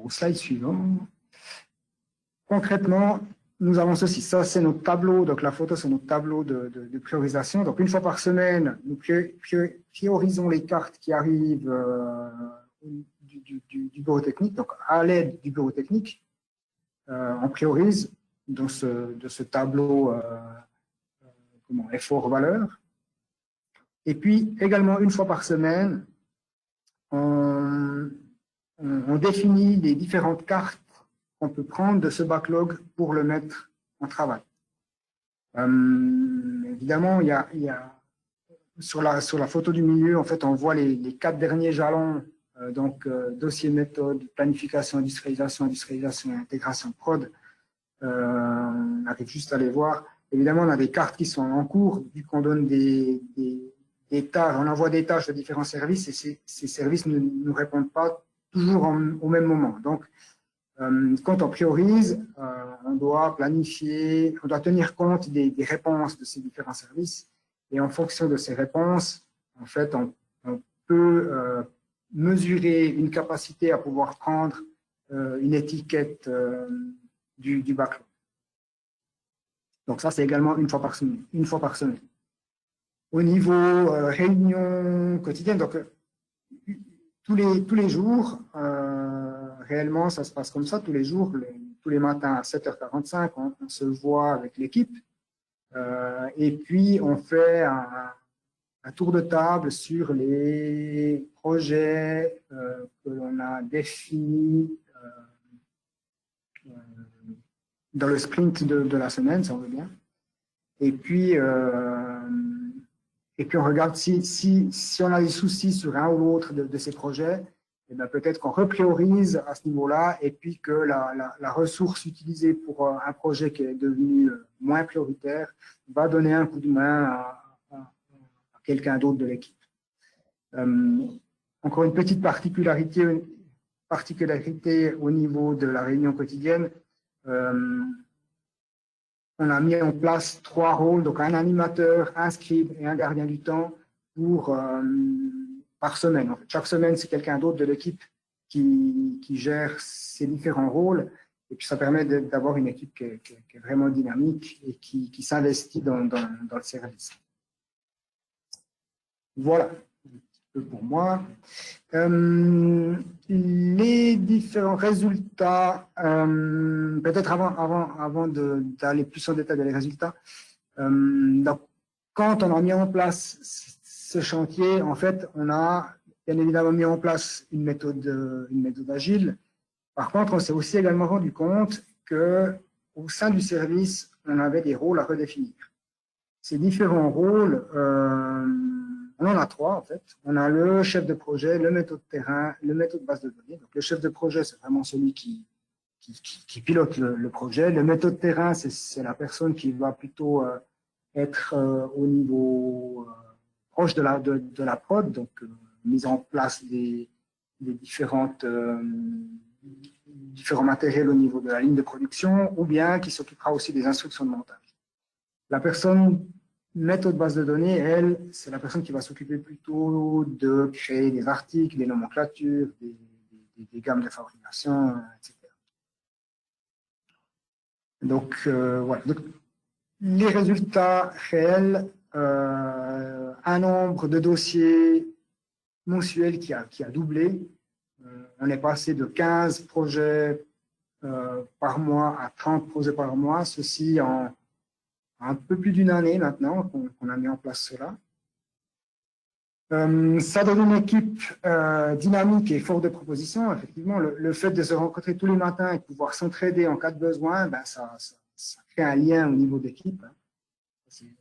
au slide suivant, concrètement, nous avons ceci. Ça, c'est notre tableau. Donc, la photo, c'est notre tableau de priorisation. Donc, une fois par semaine, nous priorisons les cartes qui arrivent du bureau technique. Donc, à l'aide du bureau technique, on priorise de ce tableau effort-valeur. Et puis, également, une fois par semaine, on définit les différentes cartes qu'on peut prendre de ce backlog pour le mettre en travail. Évidemment, il y a sur la photo du milieu, en fait, on voit les 4 derniers jalons, dossier, méthode, planification, industrialisation, intégration, prod. On arrive juste à les voir. Évidemment, on a des cartes qui sont en cours, vu qu'on donne des tâches, on envoie des tâches à différents services et ces services ne nous répondent pas toujours au même moment. Donc, quand on priorise, on doit planifier, on doit tenir compte des réponses de ces différents services. Et en fonction de ces réponses, en fait, on peut mesurer une capacité à pouvoir prendre une étiquette du backlog. Donc ça, c'est également une fois par semaine. Au niveau réunion quotidienne, donc tous les jours, réellement, ça se passe comme ça. Tous les jours, tous les matins à 7h45, on se voit avec l'équipe. Et puis, on fait un tour de table sur les projets que l'on a définis dans le sprint de la semaine, si on veut bien. Et puis on regarde si on a des soucis sur un ou l'autre de ces projets, et bien peut-être qu'on repriorise à ce niveau-là et puis que la ressource utilisée pour un projet qui est devenu moins prioritaire va donner un coup de main à quelqu'un d'autre de l'équipe. Encore une petite particularité au niveau de la réunion quotidienne. On a mis en place 3 rôles, donc un animateur, un scribe et un gardien du temps par semaine. En fait, chaque semaine, c'est quelqu'un d'autre de l'équipe qui gère ces différents rôles. Et puis, ça permet d'avoir une équipe qui est vraiment dynamique et qui s'investit dans le service. Voilà, un peu pour moi. Les différents résultats, peut-être avant d'aller plus en détail dans les résultats, donc, quand on a mis en place ce chantier, en fait, on a bien évidemment mis en place une méthode agile. Par contre, on s'est aussi également rendu compte qu'au sein du service, on avait des rôles à redéfinir. Ces différents rôles, on en a 3 en fait. On a le chef de projet, le méthode terrain, le méthode base de données. Donc, le chef de projet, c'est vraiment celui qui pilote le projet. Le méthode terrain, c'est la personne qui va plutôt être au niveau proche de la prod, donc mise en place des différents matériels au niveau de la ligne de production, ou bien qui s'occupera aussi des instructions de montage. La personne méthode base de données, elle, c'est la personne qui va s'occuper plutôt de créer des articles, des nomenclatures, des gammes de fabrication, etc. Donc, voilà. Donc, les résultats réels, un nombre de dossiers mensuels qui a doublé. On est passé de 15 projets par mois à 30 projets par mois, ceci en un peu plus d'une année maintenant qu'on a mis en place cela. Ça donne une équipe dynamique et forte de propositions. Effectivement, le fait de se rencontrer tous les matins et de pouvoir s'entraider en cas de besoin, ben ça crée un lien au niveau d'équipe. Hein.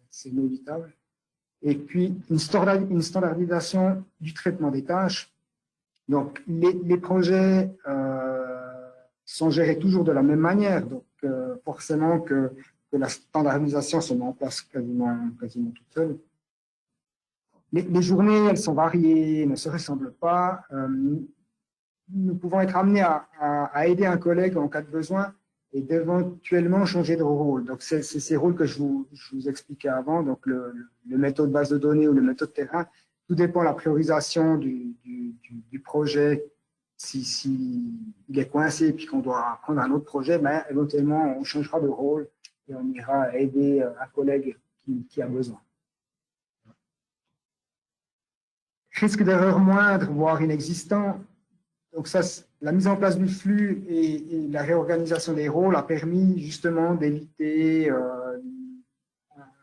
C'est inévitable. Et puis, une standardisation du traitement des tâches. Donc, les projets sont gérés toujours de la même manière. Donc, forcément que la standardisation se met en place quasiment toute seule. Les journées, elles sont variées, ne se ressemblent pas. Nous pouvons être amenés à aider un collègue en cas de besoin et d'éventuellement changer de rôle. Donc, c'est ces rôles que je vous expliquais avant, donc le méthode base de données ou le méthode terrain. Tout dépend de la priorisation du projet. Si il est coincé et puis qu'on doit prendre un autre projet, ben, éventuellement, on changera de rôle et on ira aider un collègue qui a besoin. Risque d'erreur moindre, voire inexistant. Donc ça, la mise en place du flux et la réorganisation des rôles a permis justement d'éviter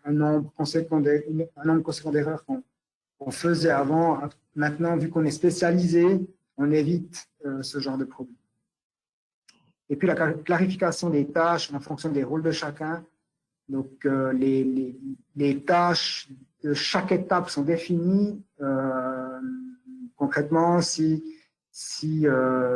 un nombre conséquent d'erreurs qu'on faisait avant. Maintenant, vu qu'on est spécialisé, on évite ce genre de problème. Et puis la clarification des tâches en fonction des rôles de chacun. Donc les tâches de chaque étape sont définies. Concrètement, si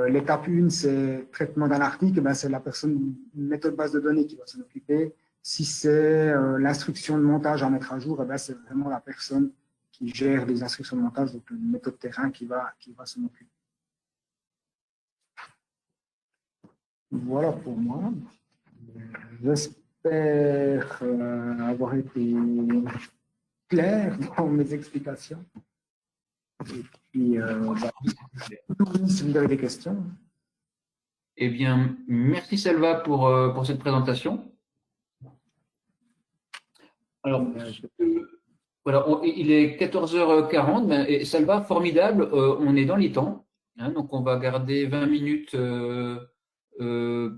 l'étape 1, c'est traitement d'un article, ben c'est la personne, une méthode base de données qui va s'en occuper. Si c'est l'instruction de montage à mettre à jour, ben c'est vraiment la personne qui gère les instructions de montage, donc une méthode terrain qui va s'en occuper. Voilà pour moi. J'espère avoir été clair dans mes explications. Et puis, si vous avez des questions. Eh bien, merci Salva pour cette présentation. Alors, voilà, il est 14h40, et Salva, formidable, on est dans les temps, hein, donc on va garder 20 minutes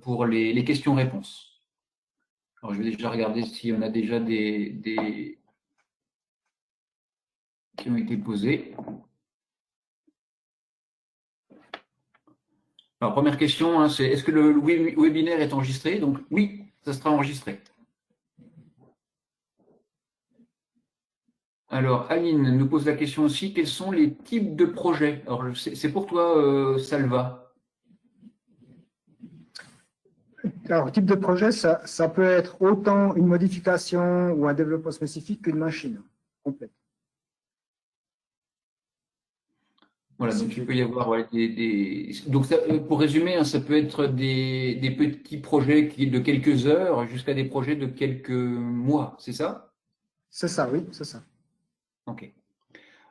pour les questions-réponses. Alors, je vais déjà regarder si on a déjà des qui ont été posées. Alors, première question, hein, c'est est-ce que le webinaire est enregistré? Donc, oui, ça sera enregistré. Alors, Aline nous pose la question aussi, quels sont les types de projets? Alors, c'est pour toi, Salva. Alors, type de projet, ça peut être autant une modification ou un développement spécifique qu'une machine complète. Voilà, donc il peut y avoir donc ça, pour résumer, hein, ça peut être des petits projets de quelques heures jusqu'à des projets de quelques mois, c'est ça? C'est ça, oui, c'est ça. Ok.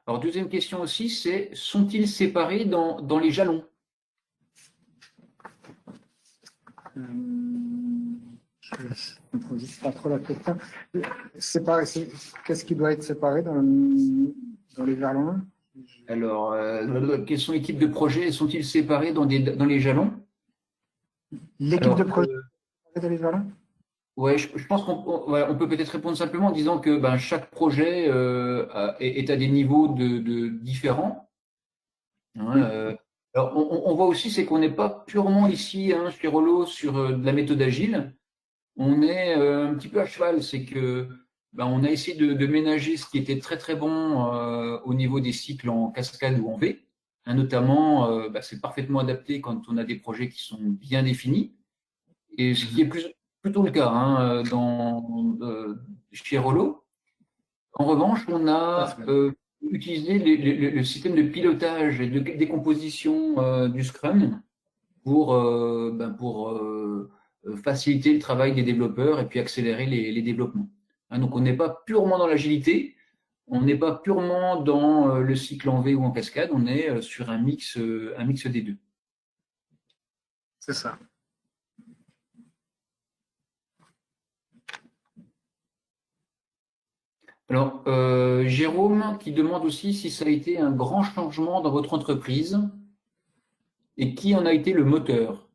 Alors deuxième question aussi, c'est sont-ils séparés dans les jalons? Je ne pose pas trop la question. Qu'est-ce qui doit être séparé dans les jalons? Alors, quels sont les types de projets? Sont-ils séparés dans les jalons? L'équipe de projet dans les jalons? Ouais, je pense qu'on peut peut-être répondre simplement en disant que ben, chaque projet est à des niveaux différents. Hein, alors, on voit aussi, c'est qu'on n'est pas purement ici, hein, chez Rollo, sur de la méthode agile. On est un petit peu à cheval. C'est que ben, on a essayé de ménager ce qui était très très bon au niveau des cycles en cascade ou en V. Hein, notamment, ben, c'est parfaitement adapté quand on a des projets qui sont bien définis. Et ce qui est plutôt le cas hein, chez Rollo. En revanche, on a utilisé le système de pilotage et de décomposition du Scrum pour faciliter le travail des développeurs et puis accélérer les développements. Hein, donc, on n'est pas purement dans l'agilité, on n'est pas purement dans le cycle en V ou en cascade, on est sur un mix des deux. C'est ça. Alors, Jérôme qui demande aussi si ça a été un grand changement dans votre entreprise et qui en a été le moteur.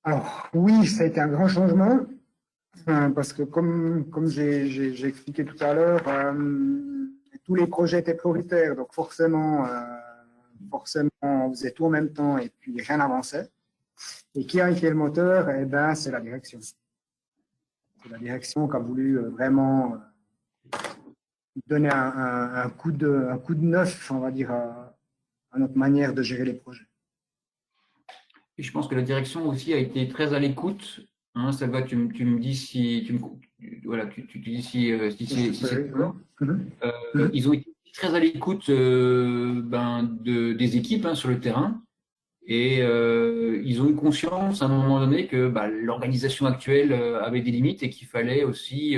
Alors, oui, ça a été un grand changement parce que comme j'ai expliqué tout à l'heure, tous les projets étaient prioritaires, donc forcément, on faisait tout en même temps et puis rien n'avançait. Et qui a été le moteur? Eh ben, c'est la direction. C'est la direction qui a voulu vraiment donner un coup de neuf, on va dire, à notre manière de gérer les projets. Et je pense que la direction aussi a été très à l'écoute. Hein, Salva, tu me dis si voilà, tu dis si c'est Oui, bon. mhm. Mhm. Ils ont été très à l'écoute des équipes hein, sur le terrain et ils ont eu conscience à un moment donné que l'organisation actuelle avait des limites et qu'il fallait aussi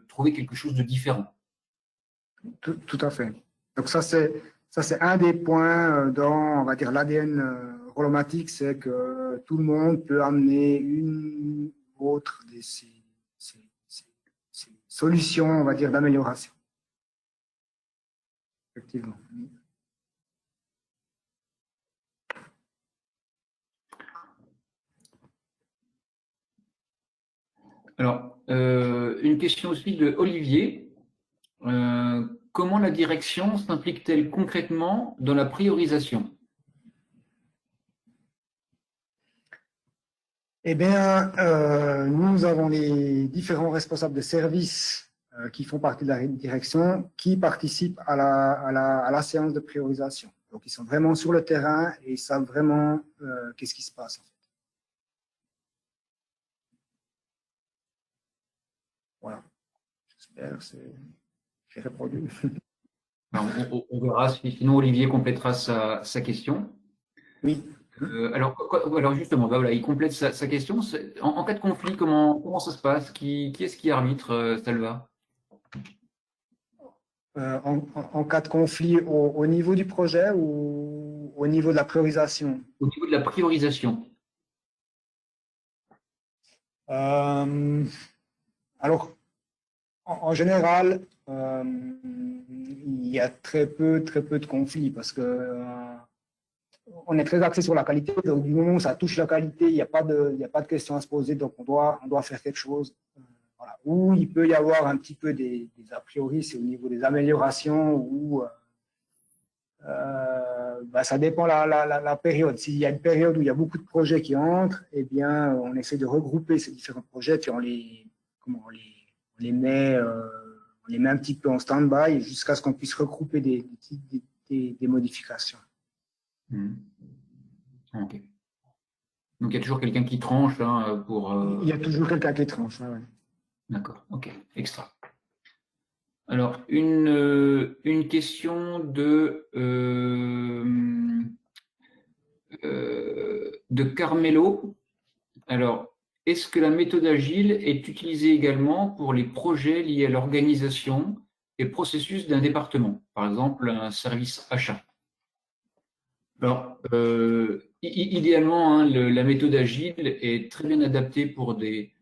trouver quelque chose de différent. Tout à fait. Donc ça, c'est un des points dans, on va dire, l'ADN Rolomatic, c'est que tout le monde peut amener une ou autre de ces solutions, on va dire, d'amélioration. Effectivement. Alors, une question aussi de Olivier. Comment la direction s'implique-t-elle concrètement dans la priorisation? Eh bien, nous avons les différents responsables de services qui font partie de la direction, qui participent à la séance de priorisation. Donc, ils sont vraiment sur le terrain et ils savent vraiment qu'est-ce qui se passe. En fait. Voilà. J'espère que j'ai répondu. On verra, sinon Olivier complétera sa question. Oui. Alors justement, voilà, il complète sa question. En cas de conflit, comment ça se passe? Qui est-ce qui arbitre, Salva? En cas de conflit au niveau du projet ou au niveau de la priorisation? Au niveau de la priorisation. Euh, alors, en général, il y a très peu de conflits parce que on est très axé sur la qualité. Donc, du moment où ça touche la qualité, il y a pas de question à se poser. Donc, on doit faire quelque chose. Voilà. Où il peut y avoir un petit peu des a priori, c'est au niveau des améliorations ou ça dépend la période. S'il y a une période où il y a beaucoup de projets qui entrent, eh bien, on essaie de regrouper ces différents projets, puis on les met, on les met un petit peu en stand-by jusqu'à ce qu'on puisse regrouper des modifications. Hmm. Ok. Donc il y a toujours quelqu'un qui tranche hein, pour. Il y a toujours quelqu'un qui tranche. Ouais. D'accord. Ok. Extra. Alors une question de Carmelo. Alors, est-ce que la méthode agile est utilisée également pour les projets liés à l'organisation et processus d'un département, par exemple un service achat? Alors, idéalement, hein, la méthode agile est très bien adaptée pour des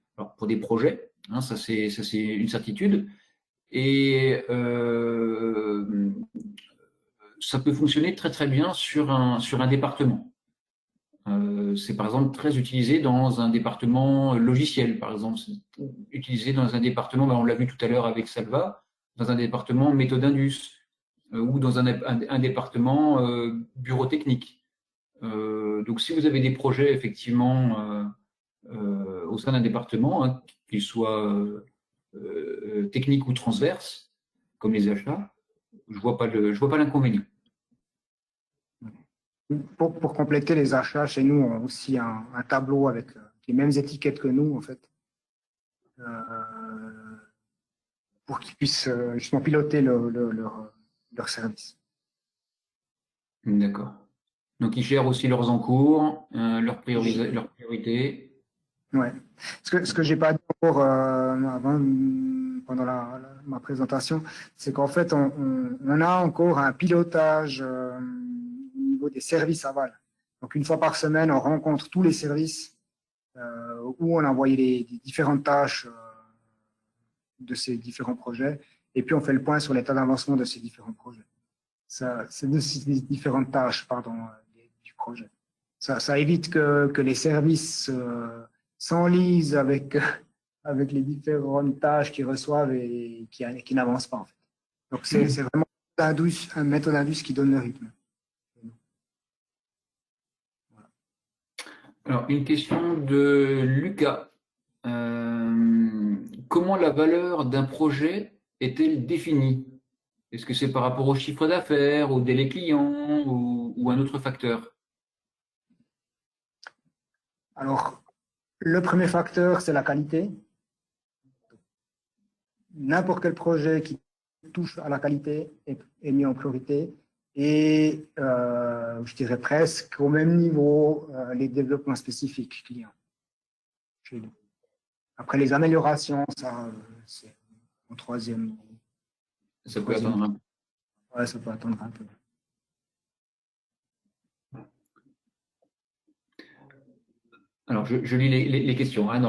projets, hein, ça c'est une certitude, et ça peut fonctionner très très bien sur un département. C'est par exemple très utilisé dans un département logiciel, par exemple, c'est utilisé dans un département, on l'a vu tout à l'heure avec Salva, dans un département méthode Indus ou dans un département bureau technique. Donc si vous avez des projets effectivement au sein d'un département, hein, qu'ils soient techniques ou transverses, comme les achats, je vois pas l'inconvénient. Pour compléter les achats, chez nous, on a aussi un tableau avec les mêmes étiquettes que nous, en fait, pour qu'ils puissent justement piloter leur service. D'accord. Donc, ils gèrent aussi leurs encours, leurs priorités. Ouais. Ce que j'ai pas dit encore avant, pendant ma présentation, c'est qu'en fait, on a encore un pilotage au niveau des services aval. Donc, une fois par semaine, on rencontre tous les services où on a envoyé les différentes tâches de ces différents projets, et puis on fait le point sur l'état d'avancement de ces différents projets. C'est de ces différentes tâches, pardon, du projet. Ça évite que les services s'enlisent avec les différentes tâches qu'ils reçoivent et qui n'avancent pas, en fait. Donc, c'est vraiment un méthode Indus qui donne le rythme. Voilà. Alors, une question de Lucas. Comment la valeur d'un projet est-elle définie? Est-ce que c'est par rapport au chiffre d'affaires, au délai client ou un autre facteur? Alors, le premier facteur, c'est la qualité. N'importe quel projet qui touche à la qualité est mis en priorité. Et je dirais presque au même niveau les développements spécifiques clients chez nous. Après, les améliorations, ça, c'est en troisième. Ça peut attendre un peu. Ouais, ça peut attendre un peu. Alors, je lis les questions. Hein,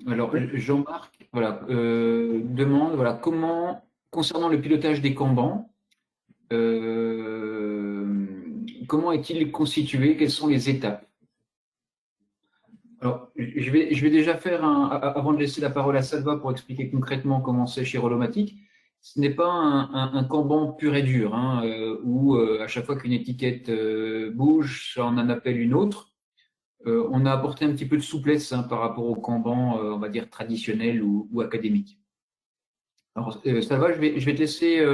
alors, Oui. Jean-Marc voilà, demande voilà, comment, concernant le pilotage des Kanban, comment est-il constitué? Quelles sont les étapes? Alors, je vais déjà faire avant de laisser la parole à Salva pour expliquer concrètement comment c'est chez Rolomatic. Ce n'est pas un Kanban pur et dur, hein, où à chaque fois qu'une étiquette bouge, ça en appelle une autre. On a apporté un petit peu de souplesse hein, par rapport au Kanban, on va dire traditionnel ou académique. Alors, Salva, je vais te laisser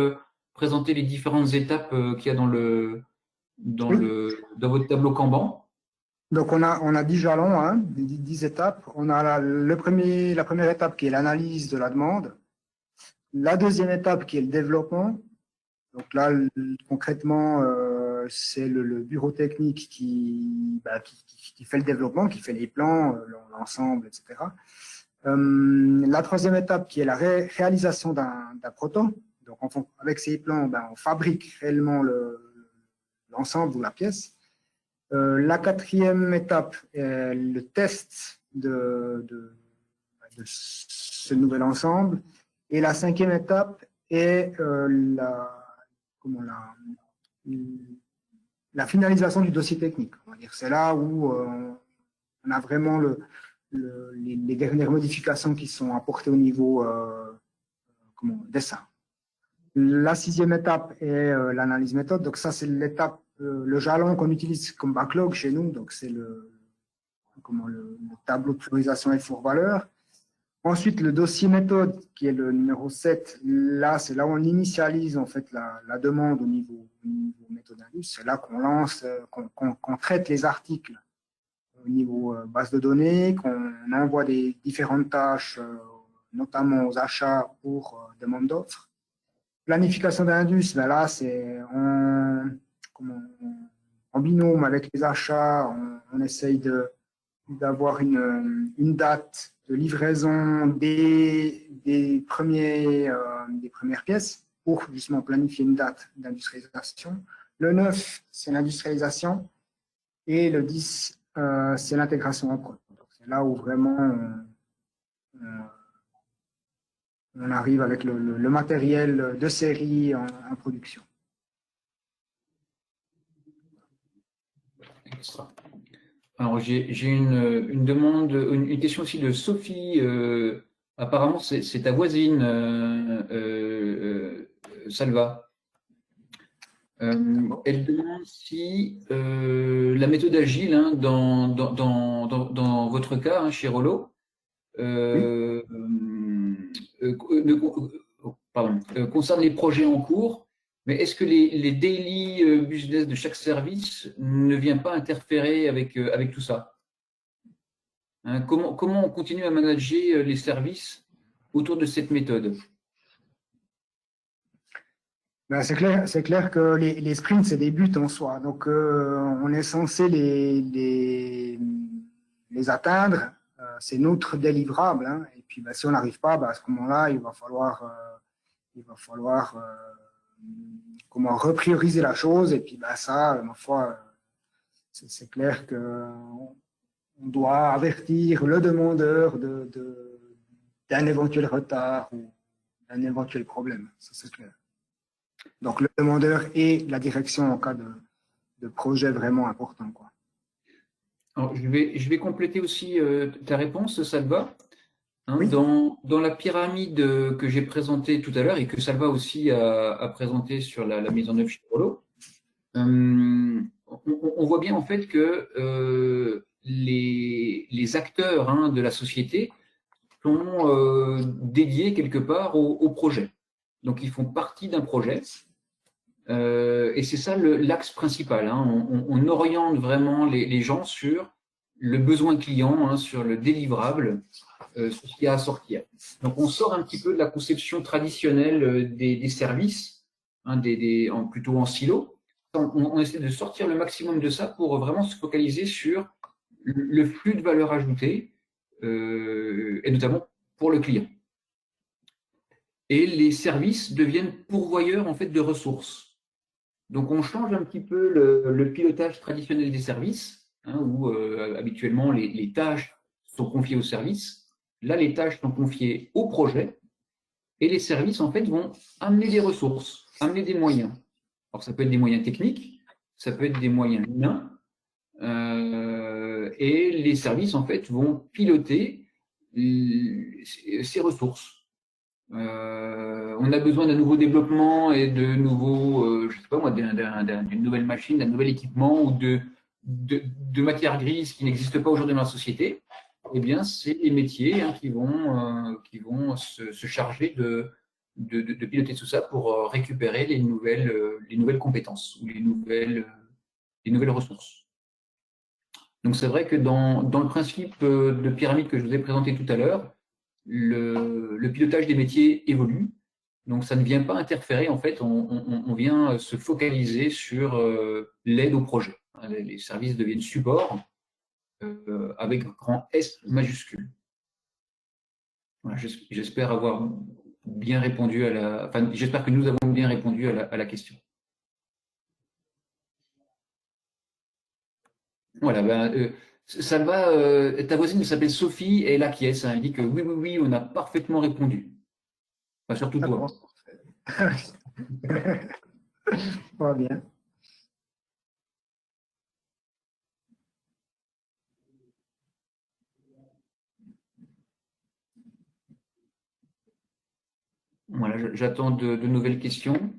présenter les différentes étapes qu'il y a Oui. dans votre tableau Kanban. Donc, on a 10 jalons, hein, 10 étapes. On a la première étape qui est l'analyse de la demande. La deuxième étape qui est le développement. Donc là, concrètement, c'est le bureau technique qui fait le développement, qui fait les plans, l'ensemble, etc. La troisième étape qui est la réalisation d'un proto. Donc, avec ces plans, on fabrique réellement l'ensemble ou la pièce. La quatrième étape est le test de ce nouvel ensemble. Et la cinquième étape est la finalisation du dossier technique. On va dire, c'est là où on a vraiment les dernières modifications qui sont apportées au niveau dessin. La sixième étape est l'analyse méthode. Donc ça, c'est l'étape, le jalon qu'on utilise comme backlog chez nous. Donc c'est le tableau de priorisation et four valeur. Ensuite, le dossier méthode, qui est le numéro 7, là, c'est là où on initialise en fait la demande au niveau méthode Indus. C'est là qu'on lance, qu'on traite les articles au niveau base de données, qu'on envoie des différentes tâches, notamment aux achats pour demande d'offres. Planification d'Indus, là, c'est en binôme avec les achats, on essaye d'avoir une date de livraison des premières pièces pour justement planifier une date d'industrialisation. Le 9, c'est l'industrialisation et le 10, c'est l'intégration en prod. C'est là où vraiment on arrive avec le matériel de série en production. Alors, j'ai une demande, une question aussi de Sophie. Apparemment, c'est ta voisine, Salva. Elle demande si la méthode agile, hein, dans votre cas, hein, chez Rollo, Oui. concerne les projets en cours, mais est-ce que les daily business de chaque service ne vient pas interférer avec tout ça? Hein, comment on continue à manager les services autour de cette méthode? C'est clair que les sprints, c'est des buts en soi. Donc, on est censé les atteindre. C'est notre délivrable. Hein. Et puis, si on n'arrive pas, à ce moment-là, il va falloir comment reprioriser la chose. Et puis, ça, ma foi, c'est clair qu'on doit avertir le demandeur d'un éventuel retard ou d'un éventuel problème. Ça, c'est clair. Donc, le demandeur et la direction en cas de projet vraiment important, quoi. Alors, je vais compléter aussi ta réponse, Salva. Hein, Oui. dans la pyramide que j'ai présentée tout à l'heure et que Salva aussi a présenté sur la mise en œuvre chez Rollo, on voit bien en fait que les acteurs hein, de la société sont dédiés quelque part au projet. Donc, ils font partie d'un projet. Et c'est ça l'axe principal, hein. On oriente vraiment les gens sur le besoin client, hein, sur le délivrable, sur ce qu'il y a à sortir. Donc on sort un petit peu de la conception traditionnelle des services, hein, plutôt en silo. On essaie de sortir le maximum de ça pour vraiment se focaliser sur le flux de valeur ajoutée, et notamment pour le client. Et les services deviennent pourvoyeurs en fait de ressources. Donc on change un petit peu le pilotage traditionnel des services, hein, où habituellement les tâches sont confiées aux services. Là, les tâches sont confiées au projet et les services en fait vont amener des ressources, amener des moyens. Alors ça peut être des moyens techniques, ça peut être des moyens humains, et les services en fait vont piloter ces ressources. On a besoin d'un nouveau développement et de nouveaux, je sais pas moi, d'une nouvelle machine, d'un nouvel équipement ou de matières grises qui n'existent pas aujourd'hui dans la société. Eh bien, c'est les métiers, hein, qui vont se charger de piloter tout ça pour récupérer les nouvelles compétences ou les nouvelles ressources. Donc, c'est vrai que dans le principe de pyramide que je vous ai présenté tout à l'heure, le pilotage des métiers évolue. Donc, ça ne vient pas interférer. En fait, on vient se focaliser sur l'aide au projet. Les services deviennent support avec un grand S majuscule. Voilà, j'espère avoir bien répondu enfin, j'espère que nous avons bien répondu à la question. Voilà, ben, Salva, ta voisine s'appelle Sophie et elle acquiesce, hein, elle dit que oui, oui, oui, on a parfaitement répondu. Enfin, surtout toi. D'accord. Pas bien. Voilà, j'attends de nouvelles questions.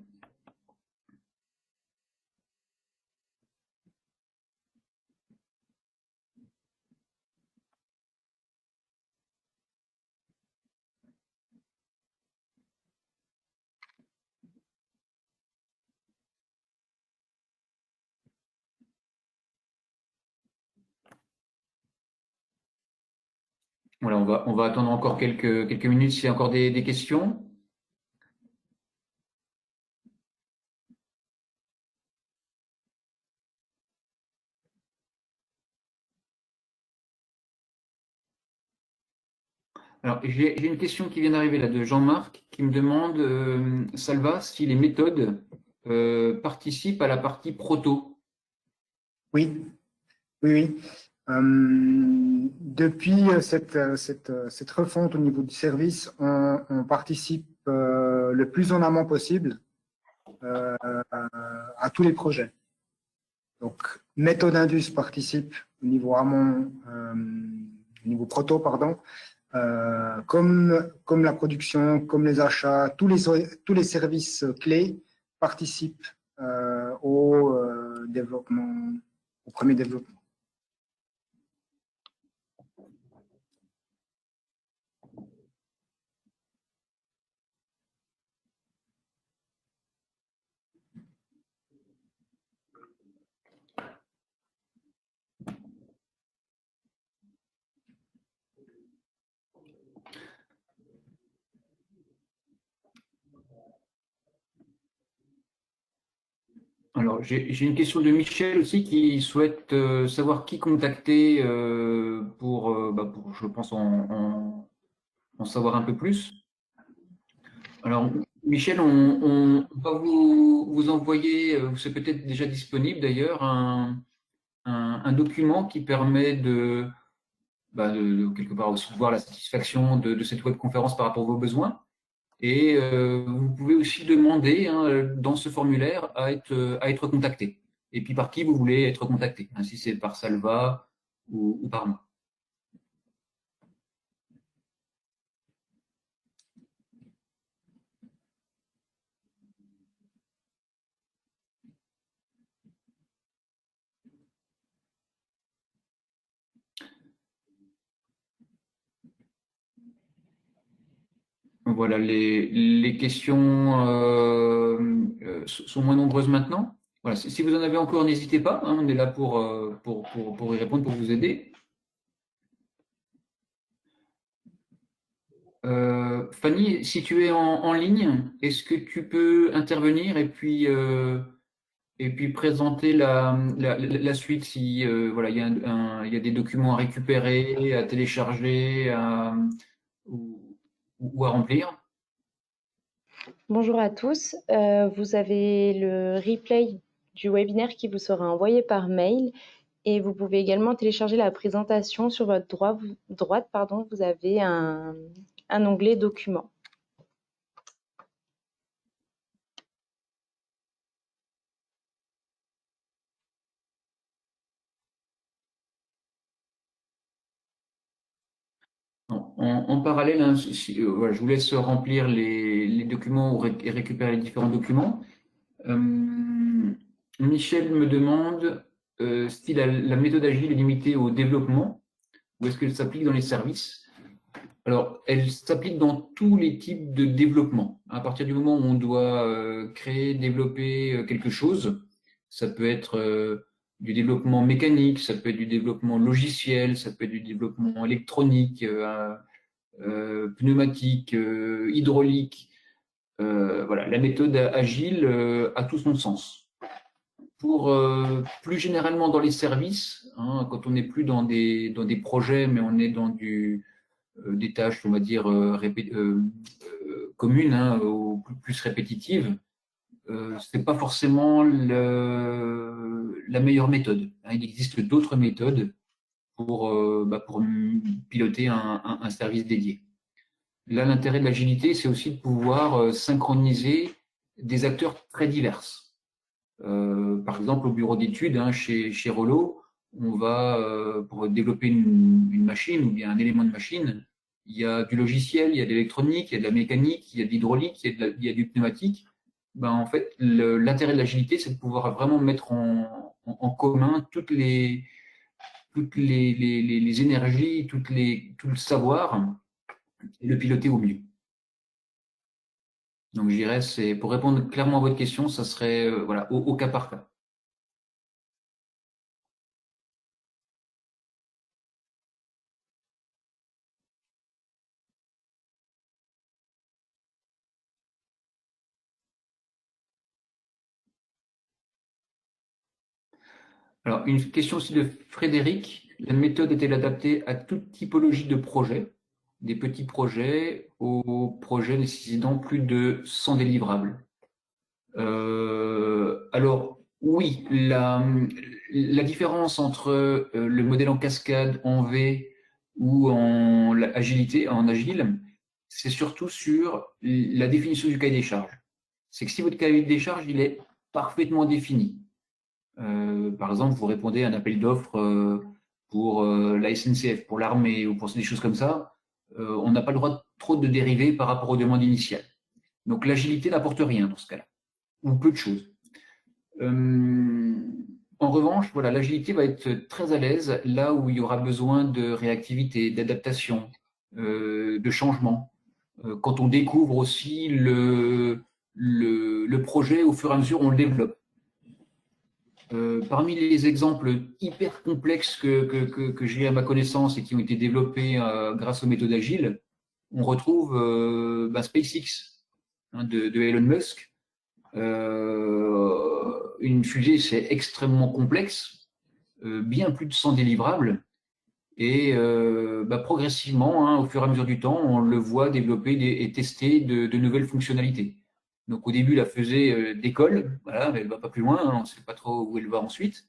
Voilà, on va attendre encore quelques minutes s'il y a encore des questions. Alors, j'ai une question qui vient d'arriver là de Jean-Marc qui me demande, Salva, si les méthodes participent à la partie proto. Oui, oui, oui. Depuis cette refonte au niveau du service, on participe le plus en amont possible euh, à tous les projets. Donc, Méthode Indus participe au niveau amont, au niveau proto, pardon, comme la production, comme les achats, tous les services clés participent au développement, au premier développement. Alors, j'ai une question de Michel aussi qui souhaite savoir qui contacter pour, je pense, en savoir un peu plus. Alors, Michel, on va vous envoyer, c'est peut-être déjà disponible d'ailleurs, un document qui permet quelque part aussi voir la satisfaction de cette webconférence par rapport à vos besoins. Et vous pouvez aussi demander, hein, dans ce formulaire à être contacté. Et puis par qui vous voulez être contacté, hein, si c'est par Salva ou par moi. Voilà, les questions sont moins nombreuses maintenant. Voilà, si vous en avez encore, n'hésitez pas, hein, on est là pour y répondre, pour vous aider. Fanny, si tu es en ligne, est-ce que tu peux intervenir et puis présenter la suite si voilà, il y a des documents à récupérer, à télécharger ou à remplir? Bonjour à tous. Vous avez le replay du webinaire qui vous sera envoyé par mail et vous pouvez également télécharger la présentation sur votre droite. Pardon, vous avez un onglet documents. En parallèle, hein, voilà, je vous laisse remplir les documents et récupérer les différents documents. Michel me demande si la méthode agile est limitée au développement ou est-ce qu'elle s'applique dans les services. Alors, elle s'applique dans tous les types de développement. À partir du moment où on doit créer, développer quelque chose, ça peut être du développement mécanique, ça peut être du développement logiciel, ça peut être du développement électronique, pneumatique, hydraulique. Voilà, la méthode agile a tout son sens. Pour plus généralement dans les services, hein, quand on n'est plus dans des projets, mais on est dans des tâches, on va dire, communes, hein, ou plus répétitives, c'est pas forcément la meilleure méthode. Hein. Il existe d'autres méthodes pour piloter un service dédié. Là, l'intérêt de l'agilité, c'est aussi de pouvoir synchroniser des acteurs très divers. Par exemple, au bureau d'études, hein, chez Rollo, on va, pour développer une machine ou bien un élément de machine, il y a du logiciel, il y a de l'électronique, il y a de la mécanique, il y a de l'hydraulique, il y a du pneumatique. Ben, en fait, l'intérêt de l'agilité, c'est de pouvoir vraiment mettre en commun les énergies, tout le savoir et le piloter au mieux. Donc, je dirais, c'est pour répondre clairement à votre question, ça serait voilà, au cas par cas. Alors, une question aussi de Frédéric. La méthode est-elle adaptée à toute typologie de projet, des petits projets aux projets nécessitant plus de 100 délivrables? Alors, oui, la différence entre le modèle en cascade, en V ou en agilité, en agile, c'est surtout sur la définition du cahier des charges. C'est que si votre cahier des charges, il est parfaitement défini, par exemple, vous répondez à un appel d'offres pour la SNCF, pour l'armée ou pour des choses comme ça, on n'a pas le droit de trop de dériver par rapport aux demandes initiales. Donc l'agilité n'apporte rien dans ce cas-là, ou peu de choses. En revanche, voilà, l'agilité va être très à l'aise là où il y aura besoin de réactivité, d'adaptation, de changement. Quand on découvre aussi le projet au fur et à mesure, on le développe. Parmi les exemples hyper complexes que j'ai à ma connaissance et qui ont été développés grâce aux méthodes agiles, on retrouve SpaceX hein, de Elon Musk. Une fusée, c'est extrêmement complexe, bien plus de 100 délivrables, et progressivement, hein, au fur et à mesure du temps, on le voit développer et tester de nouvelles fonctionnalités. Donc au début, la fusée décolle, voilà, mais elle ne va pas plus loin, hein, on ne sait pas trop où elle va ensuite.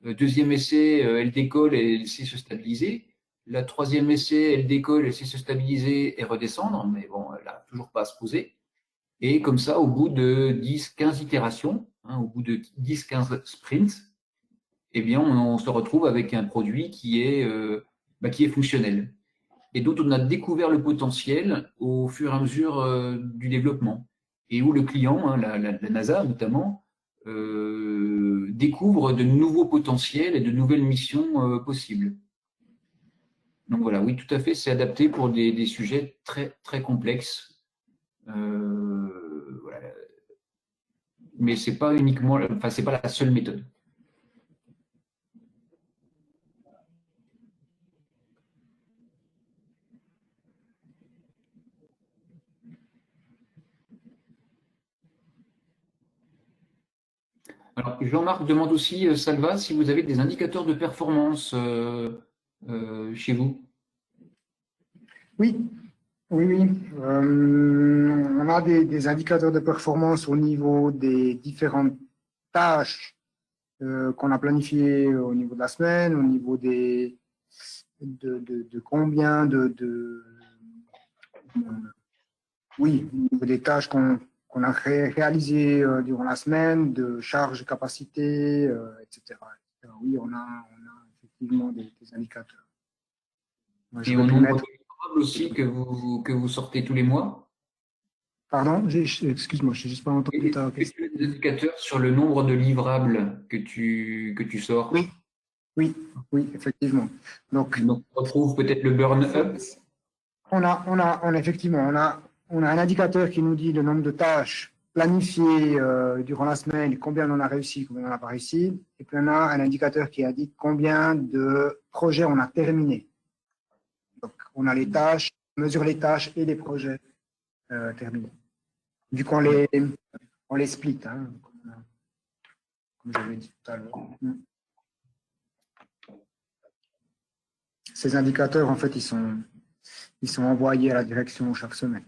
Deuxième essai, elle décolle et elle sait se stabiliser. La troisième essai, elle décolle, elle sait se stabiliser et redescendre, mais bon, elle n'a toujours pas à se poser. Et comme ça, au bout de 10-15 itérations, hein, au bout de 10-15 sprints, eh bien, on se retrouve avec un produit qui est fonctionnel et dont on a découvert le potentiel au fur et à mesure du développement et où le client, hein, la NASA notamment, découvre de nouveaux potentiels et de nouvelles missions possibles. Donc voilà, oui, tout à fait, c'est adapté pour des sujets très, très complexes Voilà. Mais c'est pas uniquement, enfin, c'est pas la seule méthode. Alors, Jean-Marc demande aussi, Salva, si vous avez des indicateurs de performance chez vous. Oui, oui, oui. On a des indicateurs de performance au niveau des différentes tâches qu'on a planifiées au niveau de la semaine, au niveau de combien oui, au niveau des tâches qu'on a réalisées durant la semaine, de charge, capacité, etc., etc. Oui, on a effectivement des indicateurs. Moi, Et j'aurais au pu nombre de mettre. livrables aussi que vous sortez tous les mois. Pardon, excuse-moi, je n'ai juste pas entendu ta Est-ce que question. tu as des indicateurs sur le nombre de livrables que tu sors? Oui, oui, oui, effectivement. Donc, Donc, on retrouve peut-être le burn-up. effectivement, on a un indicateur qui nous dit le nombre de tâches planifiées durant la semaine, combien on a réussi, combien on n'a pas réussi. Et puis, on a un indicateur qui indique combien de projets on a terminé. Donc, on a les tâches, on mesure les tâches et les projets terminés. Du coup, on les split, hein, comme j'avais dit tout à l'heure. Ces indicateurs, en fait, ils sont envoyés à la direction chaque semaine.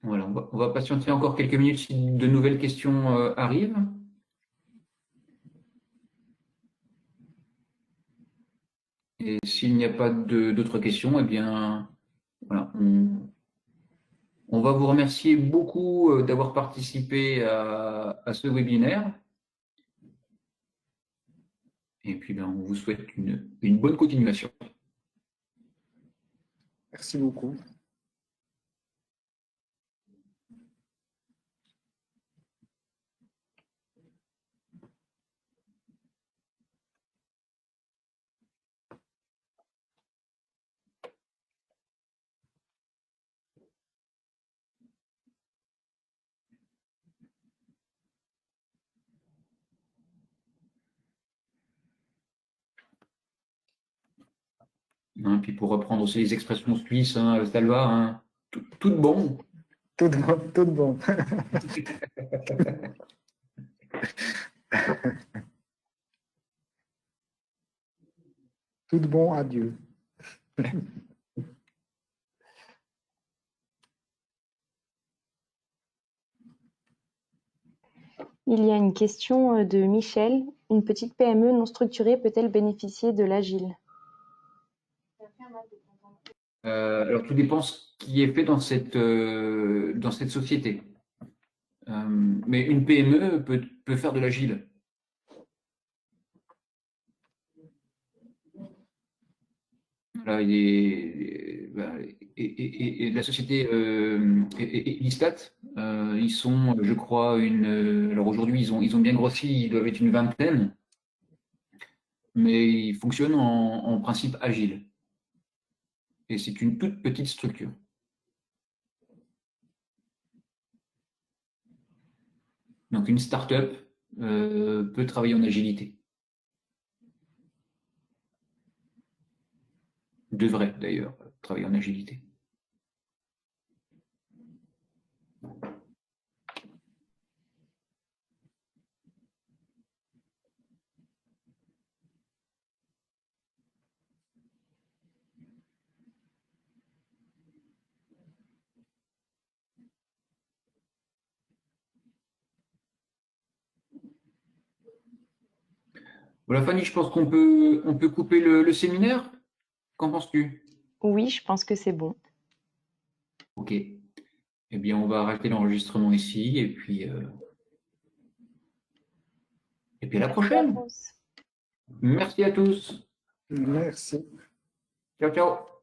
Voilà, on va patienter encore quelques minutes si de nouvelles questions arrivent. Et s'il n'y a pas d'autres questions, eh bien, voilà, on va vous remercier beaucoup d'avoir participé à ce webinaire. Et puis, ben, on vous souhaite une bonne continuation. Merci beaucoup. Hein, puis pour reprendre aussi les expressions suisses, hein, Salva, hein, tout bon. Tout bon, tout bon. Tout bon, adieu. Il y a une question de Michel. Une petite PME non structurée peut-elle bénéficier de l'agile? Alors tout dépend ce qui est fait dans cette société. Mais une PME peut faire de l'agile. Voilà, et la société Elistat, ils sont, je crois, alors aujourd'hui, ils ont bien grossi, ils doivent être une vingtaine, mais ils fonctionnent en principe agile. Et c'est une toute petite structure. Donc une start-up peut travailler en agilité. Devrait d'ailleurs travailler en agilité. Voilà, Fanny, je pense on peut couper le séminaire. Qu'en penses-tu? Oui, je pense que c'est bon. Ok. Eh bien, on va arrêter l'enregistrement ici et puis à la Merci à prochaine. tous. Merci à tous. Merci. Ciao, ciao.